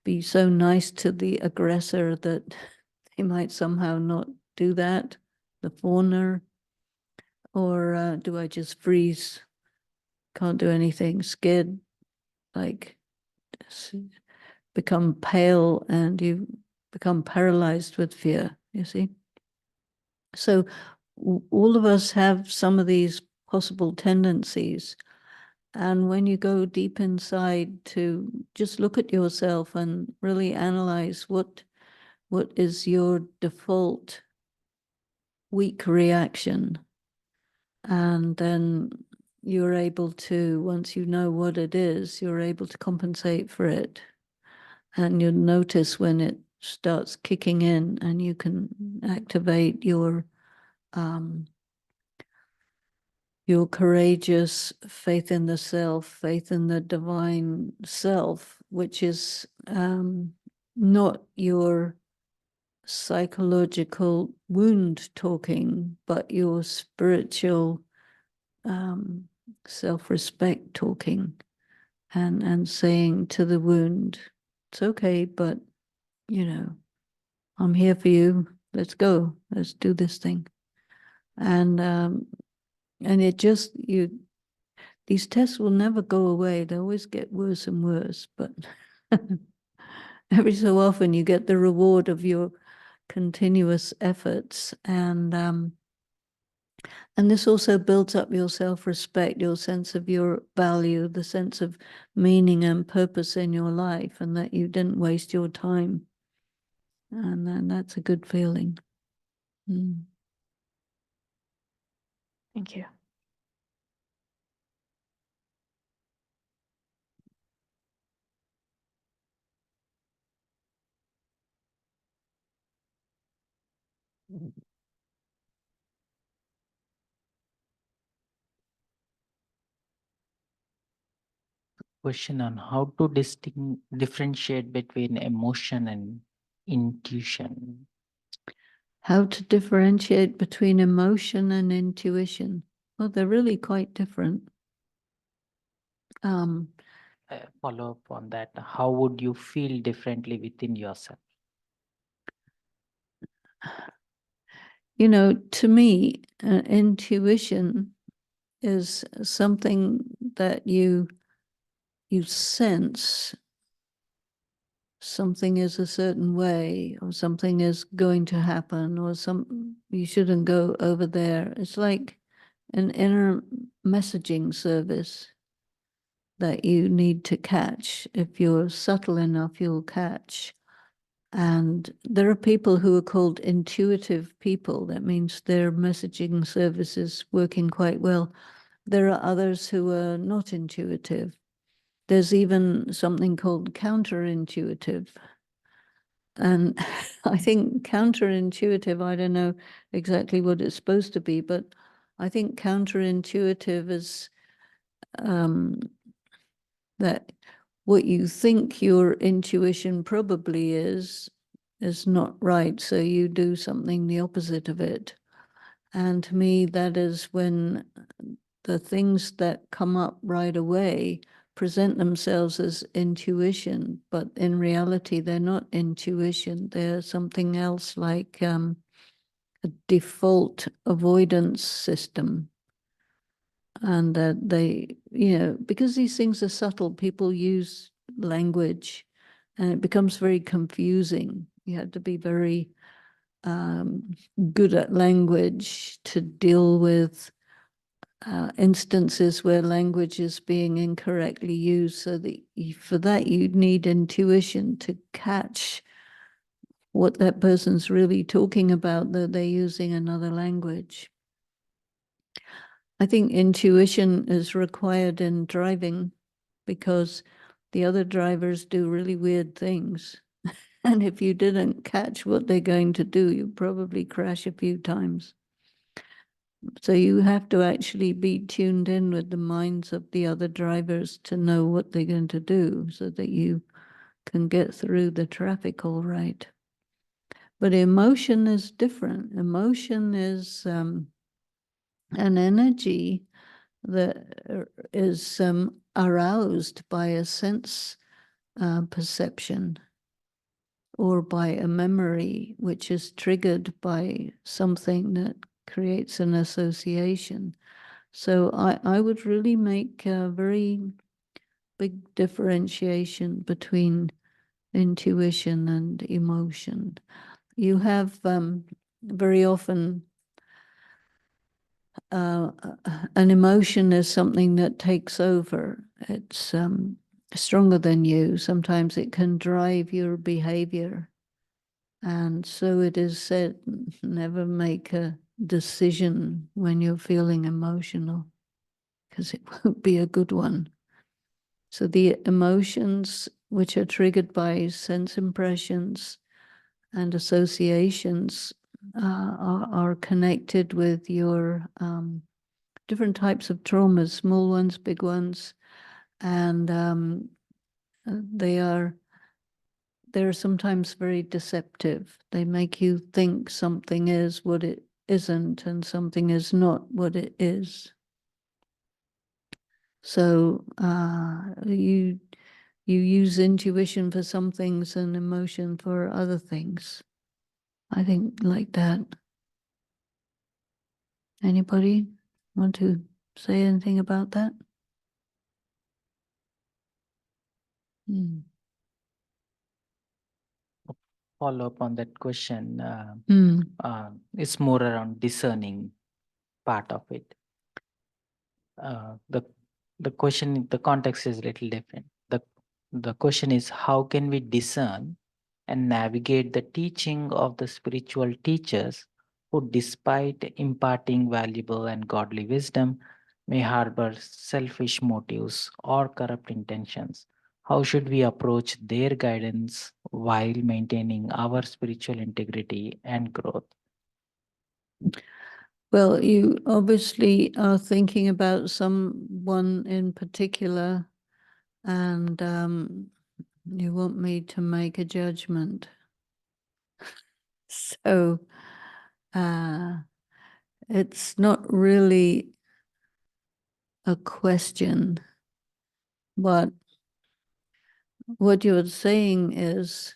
be so nice to the aggressor that they might somehow not do that, the fawner? Or do I just freeze, can't do anything, scared, like become pale, and you become paralyzed with fear, you see? So all of us have some of these possible tendencies. And when you go deep inside to just look at yourself and really analyze what is your default weak reaction, and then you're able to, once you know what it is, you're able to compensate for it. And you'll notice when it starts kicking in, and you can activate your courageous faith in the self, faith in the divine self, which is not your psychological wound talking, but your spiritual self-respect talking, and saying to the wound, it's okay, but I'm here for you. Let's go. Let's do this thing. And it just, these tests will never go away. They always get worse and worse, but every so often you get the reward of your continuous efforts. And this also builds up your self-respect, your sense of your value, the sense of meaning and purpose in your life, and that you didn't waste your time. And then that's a good feeling. Thank you. Question on how to differentiate between emotion and intuition. How to differentiate between emotion and intuition? Well, they're really quite different. Follow up on that. How would you feel differently within yourself? To me, intuition is something that you sense something is a certain way, or something is going to happen, or you shouldn't go over there. It's like an inner messaging service that you need to catch. If you're subtle enough, you'll catch. And there are people who are called intuitive people. That means their messaging service is working quite well. There are others who are not intuitive. There's even something called counterintuitive. And I think counterintuitive, I don't know exactly what it's supposed to be, but I think counterintuitive is that what you think your intuition probably is not right. So you do something the opposite of it. And to me, that is when the things that come up right away present themselves as intuition, but in reality, they're not intuition. They're something else, like a default avoidance system. And that they, because these things are subtle, people use language and it becomes very confusing. You have to be very good at language to deal with instances where language is being incorrectly used. So that for that, you'd need intuition to catch what that person's really talking about, though they're using another language. I think intuition is required in driving because the other drivers do really weird things. And if you didn't catch what they're going to do, you'd probably crash a few times. So you have to actually be tuned in with the minds of the other drivers to know what they're going to do so that you can get through the traffic all right. But emotion is different. Emotion is an energy that is aroused by a sense perception or by a memory which is triggered by something that creates an association. So I would really make a very big differentiation between intuition and emotion. You have very often an emotion is something that takes over. It's stronger than you. Sometimes it can drive your behavior. And so it is said, never make a decision when you're feeling emotional, because it won't be a good one. So the emotions which are triggered by sense impressions and associations are connected with your different types of traumas, small ones, big ones, and they are they're sometimes very deceptive. They make you think something is what it isn't and something is not what it is. So you use intuition for some things and emotion for other things. I think like that. Anybody want to say anything about that? Follow up on that question. Mm. It's more around discerning part of it. The question, the context is a little different. The question is, how can we discern and navigate the teaching of the spiritual teachers who, despite imparting valuable and godly wisdom, may harbor selfish motives or corrupt intentions? How should we approach their guidance while maintaining our spiritual integrity and growth? Well, you obviously are thinking about someone in particular, and you want me to make a judgment. So it's not really a question, but what you're saying is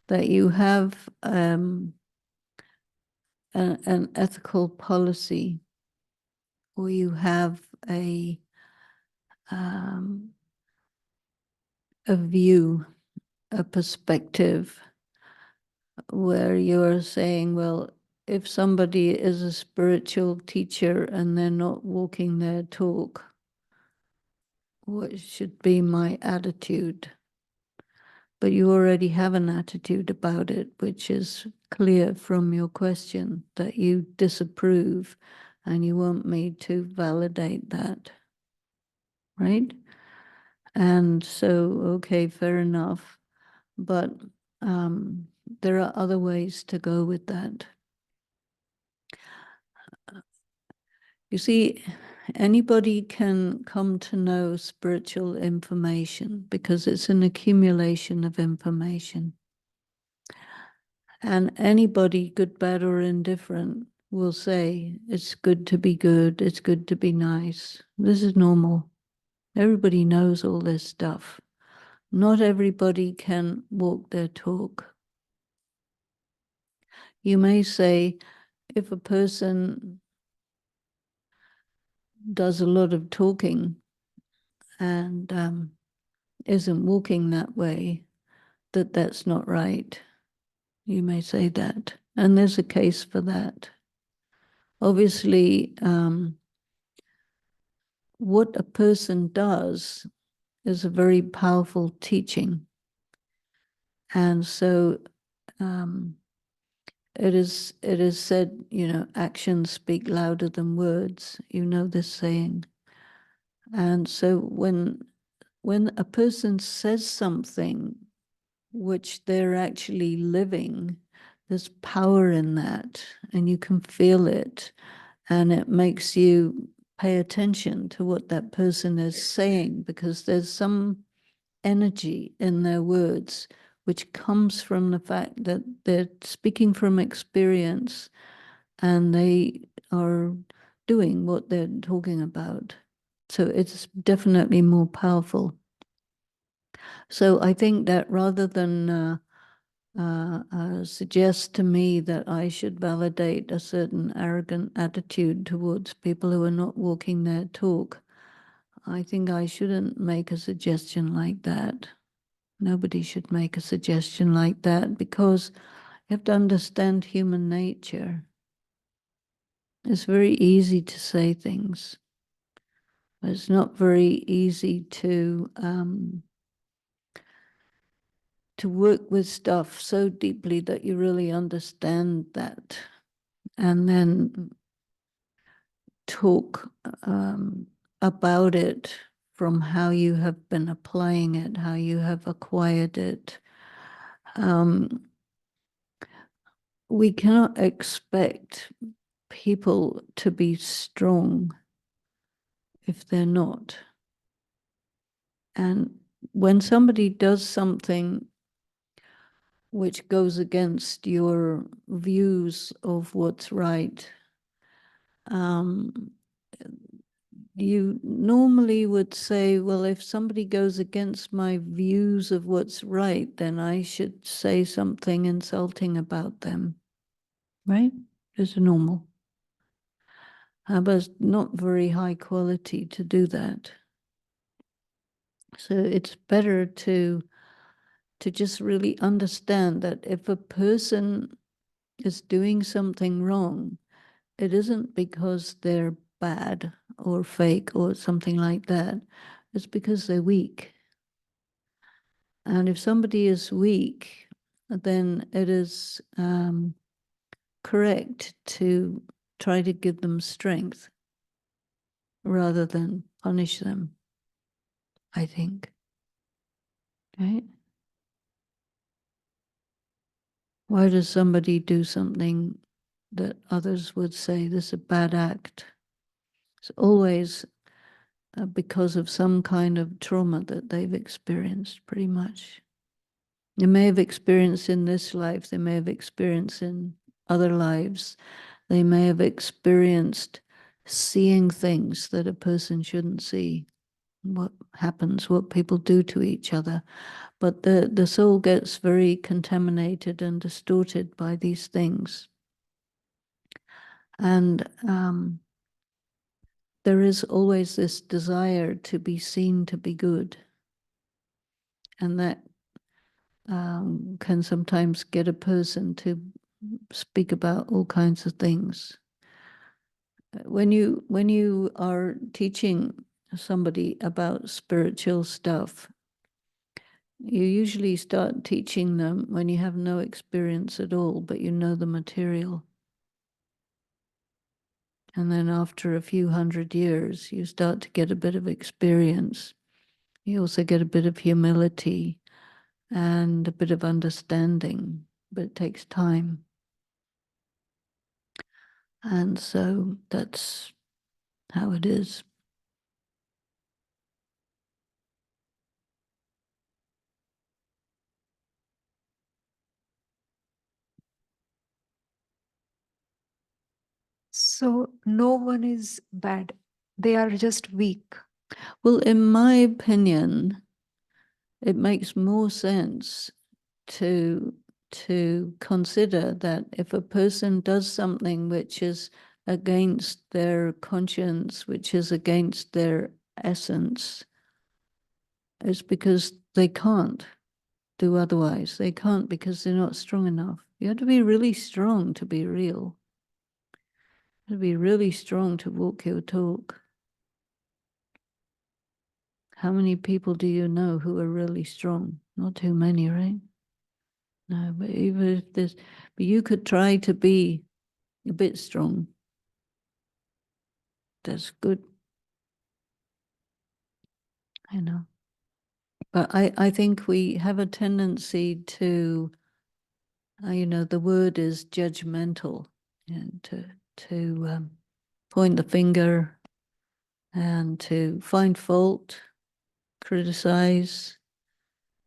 that you have an ethical policy, or you have a view, a perspective, where you're saying, well, if somebody is a spiritual teacher and they're not walking their talk, what should be my attitude? But you already have an attitude about it, which is clear from your question, that you disapprove and you want me to validate that, right? And so, okay, fair enough. But there are other ways to go with that. You see, anybody can come to know spiritual information because it's an accumulation of information. And anybody, good, bad, or indifferent, will say, it's good to be good, it's good to be nice. This is normal. Everybody knows all this stuff. Not everybody can walk their talk. You may say, if a person does a lot of talking and isn't walking that way, that's not right. You may say that. And there's a case for that. Obviously, what a person does is a very powerful teaching. And so it is said, actions speak louder than words. You know this saying. And so when a person says something which they're actually living, there's power in that, and you can feel it, and it makes you pay attention to what that person is saying, because there's some energy in their words which comes from the fact that they're speaking from experience and they are doing what they're talking about. So it's definitely more powerful. So I think that rather than suggest to me that I should validate a certain arrogant attitude towards people who are not walking their talk, I think I shouldn't make a suggestion like that. Nobody should make a suggestion like that, because you have to understand human nature. It's very easy to say things, but it's not very easy to work with stuff so deeply that you really understand that, and then talk about it from how you have been applying it, how you have acquired it. We cannot expect people to be strong if they're not. And when somebody does something which goes against your views of what's right, you normally would say, well, if somebody goes against my views of what's right, then I should say something insulting about them, right? It's normal. But it's not very high quality to do that. So it's better to just really understand that if a person is doing something wrong, it isn't because they're bad or fake or something like that. It's because they're weak. And if somebody is weak, then it is correct to try to give them strength rather than punish them, I think. Right? Why does somebody do something that others would say this is a bad act? It's always because of some kind of trauma that they've experienced, pretty much. They may have experienced in this life, they may have experienced in other lives, they may have experienced seeing things that a person shouldn't see, what happens, what people do to each other. But the soul gets very contaminated and distorted by these things. And there is always this desire to be seen to be good. And that can sometimes get a person to speak about all kinds of things. When you are teaching somebody about spiritual stuff, you usually start teaching them when you have no experience at all, but you know the material. And then after a few hundred years, you start to get a bit of experience. You also get a bit of humility and a bit of understanding, but it takes time. And so that's how it is. So no one is bad. They are just weak. Well, in my opinion, it makes more sense to consider that if a person does something which is against their conscience, which is against their essence, it's because they can't do otherwise. They can't because they're not strong enough. You have to be really strong to be real. You have to be really strong to walk your talk. How many people do you know who are really strong? Not too many, right? No, but even if there's, but you could try to be a bit strong. That's good. I know. But I think we have a tendency to, the word is judgmental, and to point the finger and to find fault, criticize.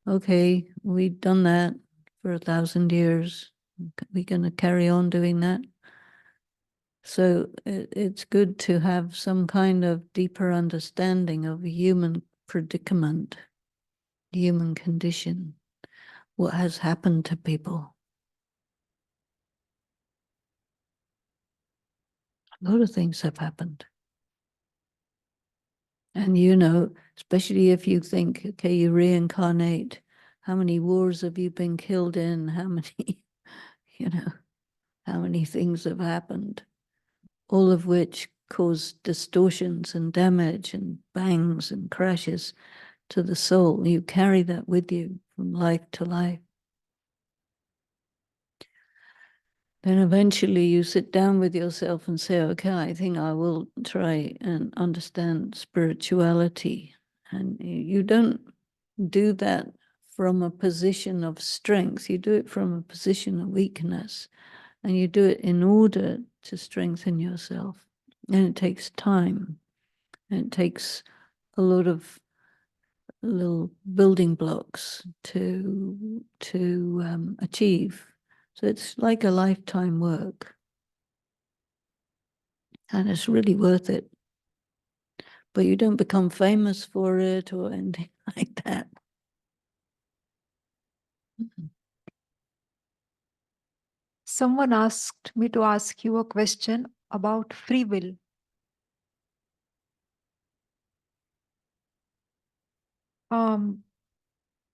Okay, we've done that for 1,000 years. We're going to carry on doing that. So it's good to have some kind of deeper understanding of human predicament, human condition, what has happened to people. A lot of things have happened. And especially if you think, okay, you reincarnate, how many wars have you been killed in? How many, how many things have happened? All of which cause distortions and damage and bangs and crashes to the soul. You carry that with you from life to life. Then eventually you sit down with yourself and say, okay, I think I will try and understand spirituality. And you don't do that from a position of strength. You do it from a position of weakness. And you do it in order to strengthen yourself. And it takes time. And it takes a lot of little building blocks to achieve. So it's like a lifetime work. And it's really worth it. But you don't become famous for it or anything like that. Someone asked me to ask you a question about free will.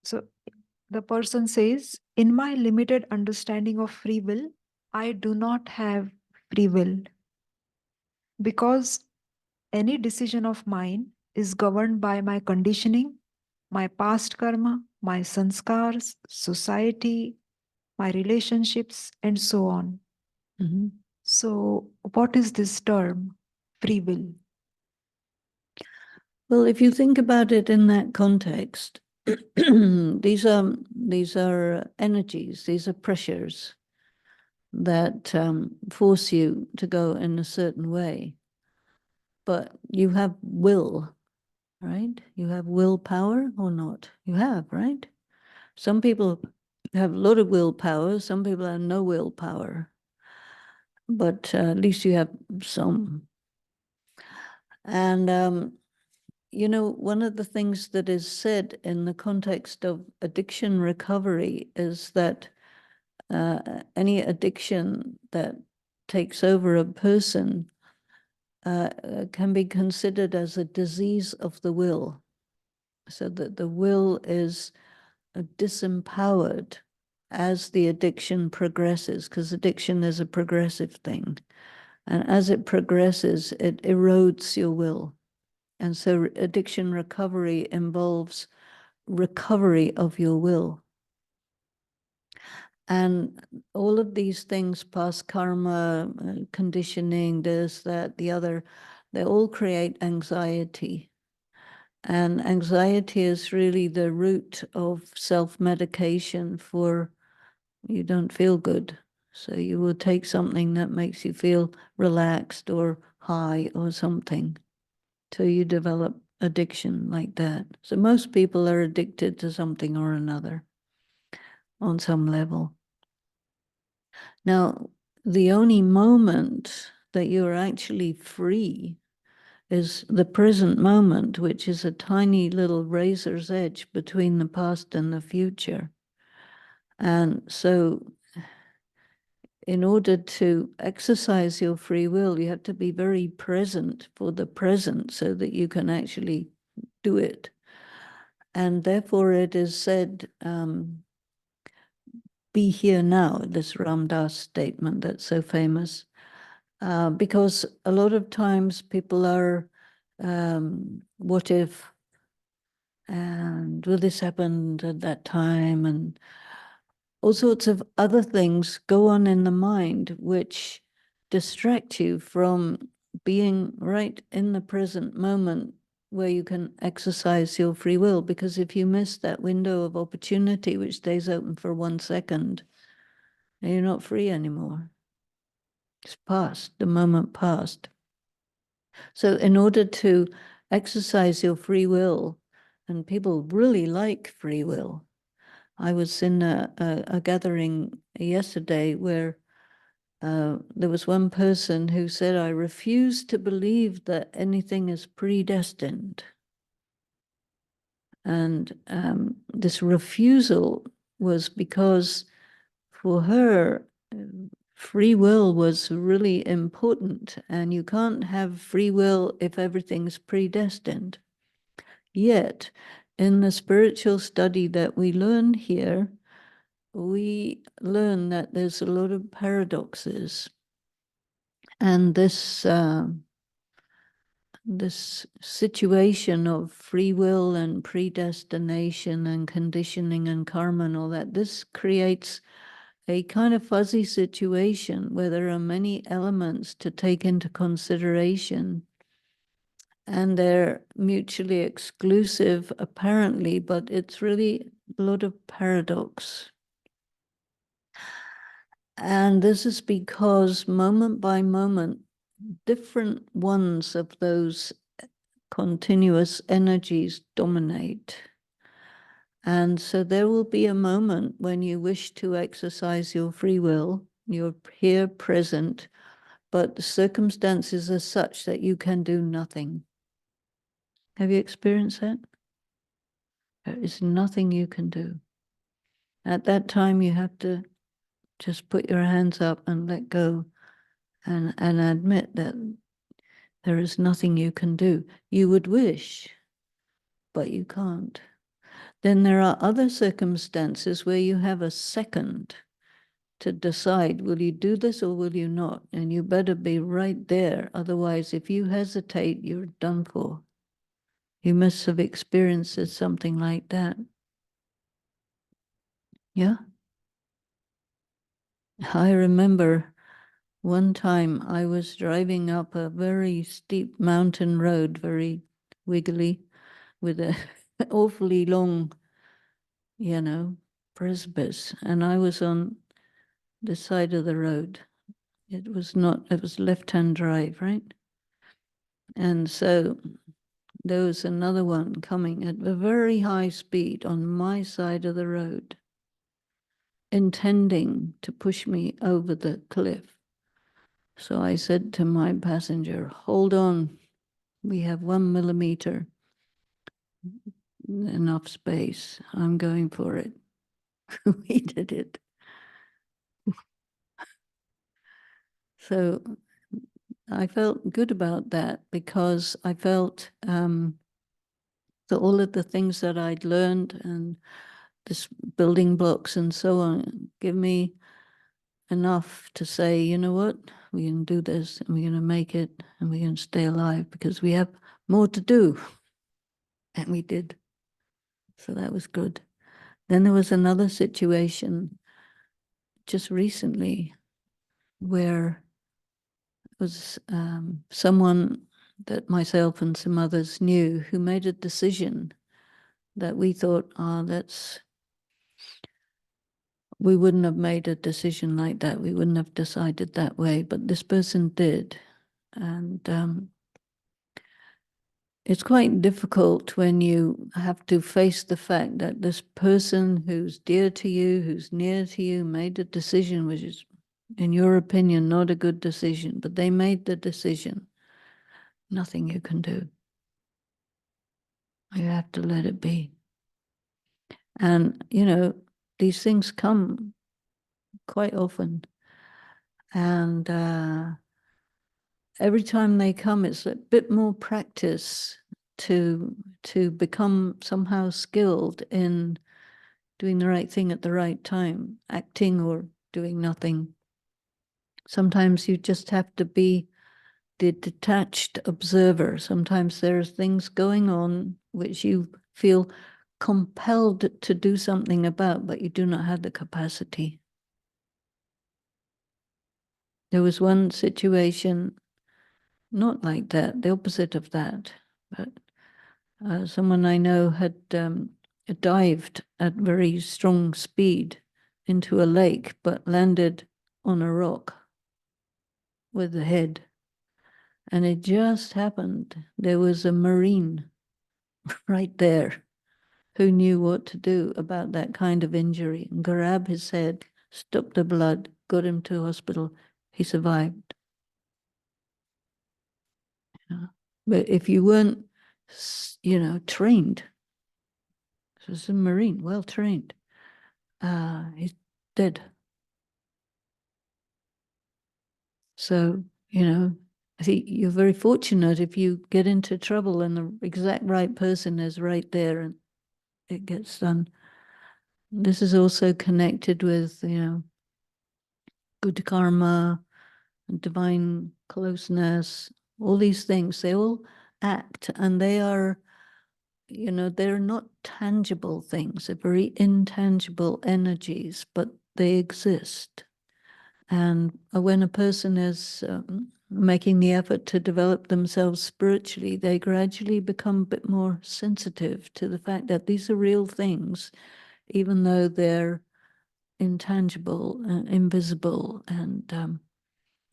So the person says, in my limited understanding of free will, I do not have free will because any decision of mine is governed by my conditioning, my past karma, my sanskars, society, my relationships, and so on. Mm-hmm. So, what is this term, free will? Well, if you think about it in that context, these are energies, these are pressures that force you to go in a certain way. But you have will, right? You have willpower or not? You have, right? Some people have a lot of willpower, some people have no willpower. But at least you have some. And you know, one of the things that is said in the context of addiction recovery is that any addiction that takes over a person can be considered as a disease of the will. So that the will is disempowered as the addiction progresses, because addiction is a progressive thing. And as it progresses, it erodes your will. And so addiction recovery involves recovery of your will. And all of these things, past karma, conditioning, this, that, the other, they all create anxiety. And anxiety is really the root of self-medication for you don't feel good. So you will take something that makes you feel relaxed or high or something till you develop addiction like that. So most people are addicted to something or another on some level. Now, the only moment that you're actually free is the present moment, which is a tiny little razor's edge between the past and the future. And so in order to exercise your free will, you have to be very present for the present so that you can actually do it. And therefore it is said, be here now, this Ram Dass statement that's so famous, because a lot of times people are, what if, and will this happen at that time, and all sorts of other things go on in the mind which distract you from being right in the present moment where you can exercise your free will. Because if you miss that window of opportunity, which stays open for 1 second, you're not free anymore. It's past, the moment passed. So in order to exercise your free will, and people really like free will. I was in a gathering yesterday where there was one person who said, I refuse to believe that anything is predestined. And this refusal was because for her, free will was really important, and you can't have free will if everything's predestined. Yet, in the spiritual study that we learn here, we learn that there's a lot of paradoxes. And this situation of free will and predestination and conditioning and karma and all that, this creates a kind of fuzzy situation where there are many elements to take into consideration. And they're mutually exclusive, apparently, but it's really a lot of paradox. And this is because moment by moment, different ones of those continuous energies dominate. And so there will be a moment when you wish to exercise your free will, you're here present, but the circumstances are such that you can do nothing. Have you experienced that? There is nothing you can do. At that time, you have to just put your hands up and let go and admit that there is nothing you can do. You would wish, but you can't. Then there are other circumstances where you have a second to decide, will you do this or will you not? And you better be right there. Otherwise, if you hesitate, you're done for. You must have experienced something like that. Yeah? I remember one time I was driving up a very steep mountain road, very wiggly, with an awfully long, precipice. And I was on the side of the road. It was left-hand drive, right? And so there was another one coming at a very high speed on my side of the road, intending to push me over the cliff. So I said to my passenger, hold on, we have 1 millimeter, enough space. I'm going for it. We did it. So I felt good about that because I felt that all of the things that I'd learned and this building blocks and so on give me enough to say, you know what, we can do this and we're going to make it and we're going to stay alive because we have more to do. And we did. So that was good. Then there was another situation just recently where it was someone that myself and some others knew who made a decision that we thought, we wouldn't have made a decision like that. We wouldn't have decided that way, but this person did. And it's quite difficult when you have to face the fact that this person who's dear to you, who's near to you, made a decision which is, in your opinion, not a good decision, but they made the decision. Nothing you can do. You have to let it be. And, these things come quite often. And every time they come, it's a bit more practice to become somehow skilled in doing the right thing at the right time, acting or doing nothing. Sometimes you just have to be the detached observer. Sometimes there's things going on which you feel compelled to do something about, but you do not have the capacity. There was one situation, not like that, the opposite of that, but someone I know had dived at very strong speed into a lake, but landed on a rock with the head. And it just happened. There was a Marine right there who knew what to do about that kind of injury and grabbed his head, stopped the blood, got him to hospital. He survived. But if you weren't, trained, so it's a Marine, well trained, he's dead. So, I think you're very fortunate if you get into trouble and the exact right person is right there and it gets done. This is also connected with, good karma, divine closeness, all these things. They all act and they are, they're not tangible things. They're very intangible energies, but they exist. And when a person is making the effort to develop themselves spiritually, they gradually become a bit more sensitive to the fact that these are real things, even though they're intangible and invisible. And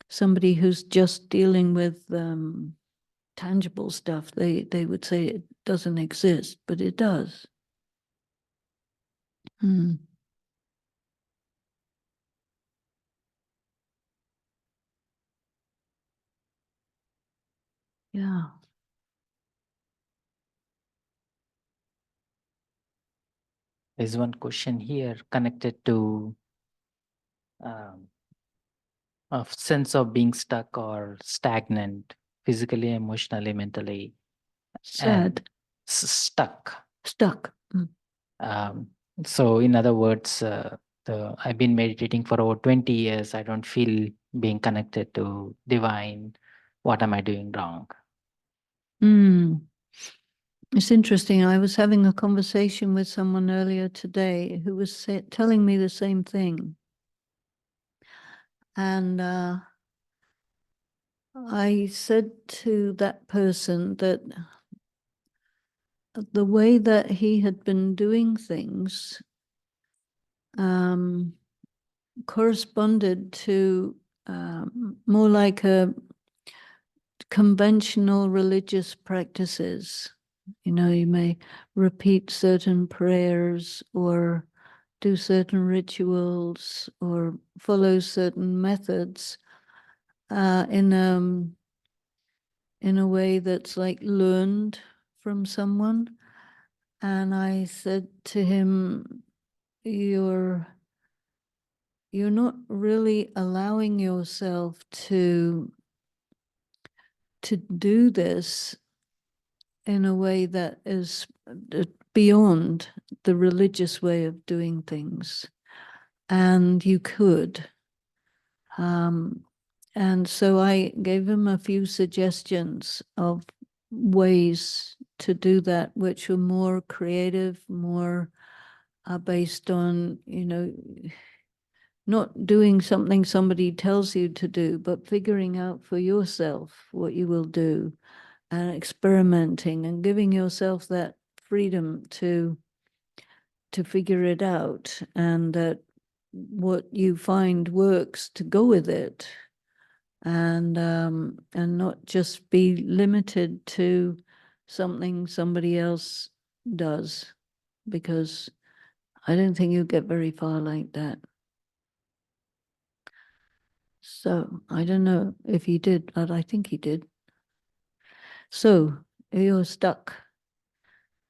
somebody who's just dealing with tangible stuff, they would say it doesn't exist, but it does. Mm. Yeah. There's one question here connected to a sense of being stuck or stagnant, physically, emotionally, mentally, and Sad. stuck. Stuck. Mm. Um, so, in other words, I've been meditating for over 20 years. I don't feel being connected to divine. What am I doing wrong? Mm. It's interesting. I was having a conversation with someone earlier today who was telling me the same thing. And I said to that person that the way that he had been doing things corresponded to more like a conventional religious practices. You know, you may repeat certain prayers or do certain rituals or follow certain methods in a way that's like learned from someone. And I said to him, you're not really allowing yourself to do this in a way that is beyond the religious way of doing things. And you could. And so I gave him a few suggestions of ways to do that, which were more creative, more based on, you know, not doing something somebody tells you to do, but figuring out for yourself what you will do and experimenting and giving yourself that freedom to figure it out, and that what you find works, to go with it, and not just be limited to something somebody else does, because I don't think you'll get very far like that. So I don't know if he did, but I think he did. So you're stuck.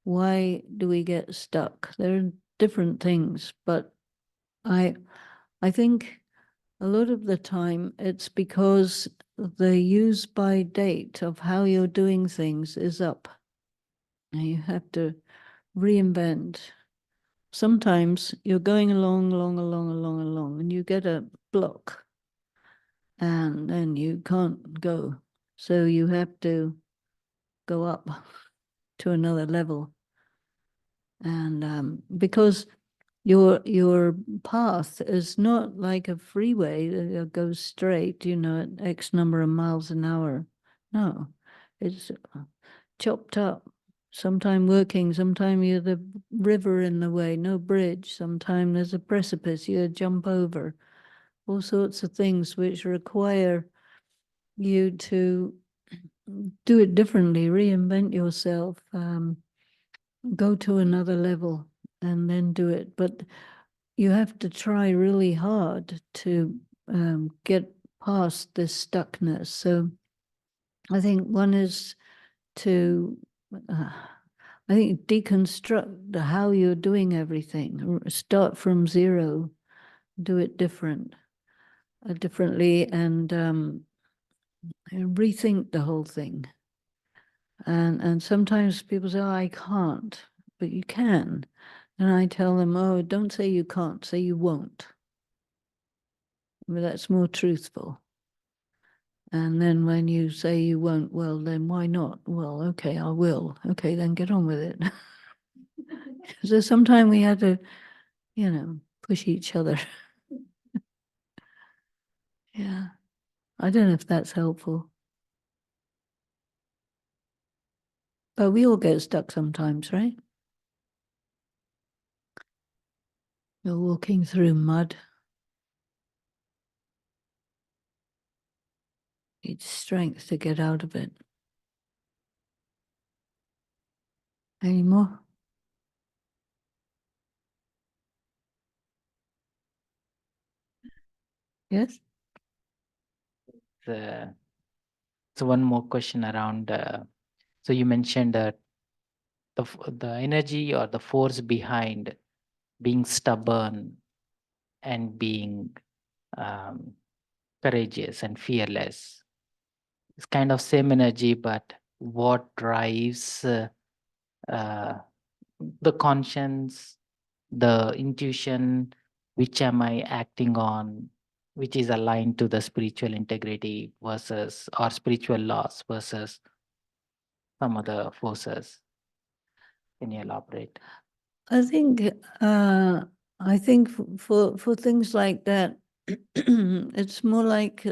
Why do we get stuck? There are different things, but I think a lot of the time it's because the use by date of how you're doing things is up. And you have to reinvent. Sometimes you're going along, and you get a block, and then you can't go. So you have to go up to another level. And because your path is not like a freeway that goes straight, you know, at X number of miles an hour. No, it's chopped up. Sometime working, sometime you're the river in the way, no bridge. Sometime there's a precipice you jump over. All sorts of things which require you to do it differently, reinvent yourself, go to another level and then do it. But you have to try really hard to get past this stuckness. So I think one is to, I think, deconstruct how you're doing everything. Start from zero, do it differently, and rethink the whole thing. And sometimes people say, oh, I can't, but you can. And I tell them, oh, don't say you can't, say you won't. But that's more truthful. And then when you say you won't, well, then why not? Well, okay, I will. Okay, then get on with it. So sometimes we have to, you know, push each other. Yeah. I don't know if that's helpful. But we all get stuck sometimes, right? You're walking through mud. It's strength to get out of it. Any more? Yes? So one more question around, so you mentioned that the energy or the force behind being stubborn and being courageous and fearless. It's kind of same energy, but what drives the conscience, the intuition, which am I acting on, which is aligned to the spiritual integrity versus or spiritual laws versus some other forces? Can you elaborate? I think for things like that, it's more like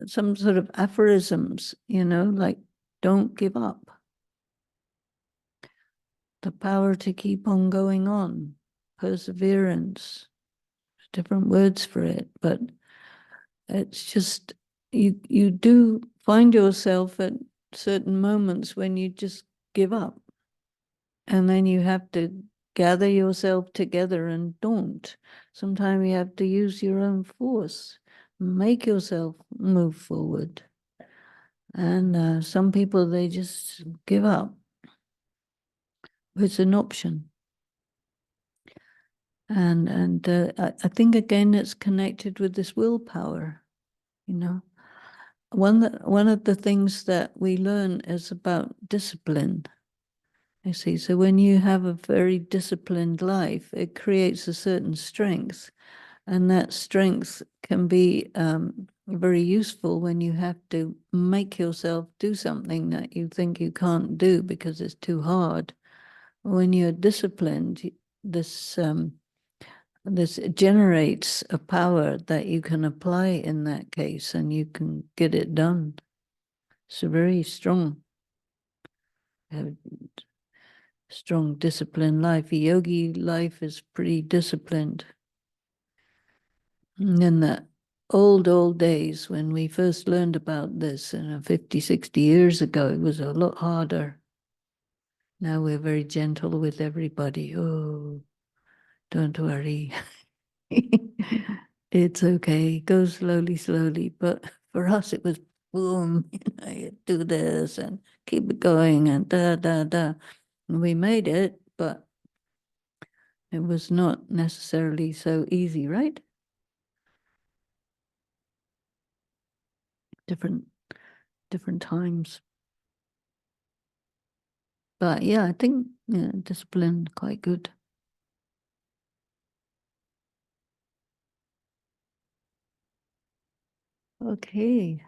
some sort of aphorisms, like don't give up. The power to keep on going on, perseverance, different words for it, but it's just you do find yourself at certain moments when you just give up, and then you have to gather yourself together and don't. Sometimes you have to use your own force, make yourself move forward. And some people, they just give up. It's an option. And I think, again, it's connected with this willpower, One of the things that we learn is about discipline. I see. So when you have a very disciplined life, it creates a certain strength. And that strength can be very useful when you have to make yourself do something that you think you can't do because it's too hard. When you're disciplined, this generates a power that you can apply in that case, and you can get it done. It's very strong. Strong disciplined life. A yogi life is pretty disciplined. And in the old days, when we first learned about this, 50, 60 years ago, it was a lot harder. Now we're very gentle with everybody. Oh, don't worry. It's okay. Go slowly. But for us, it was boom, you do this and keep it going and da. And we made it, but it was not necessarily so easy, right? Different times. But yeah, I think discipline quite good. Okay.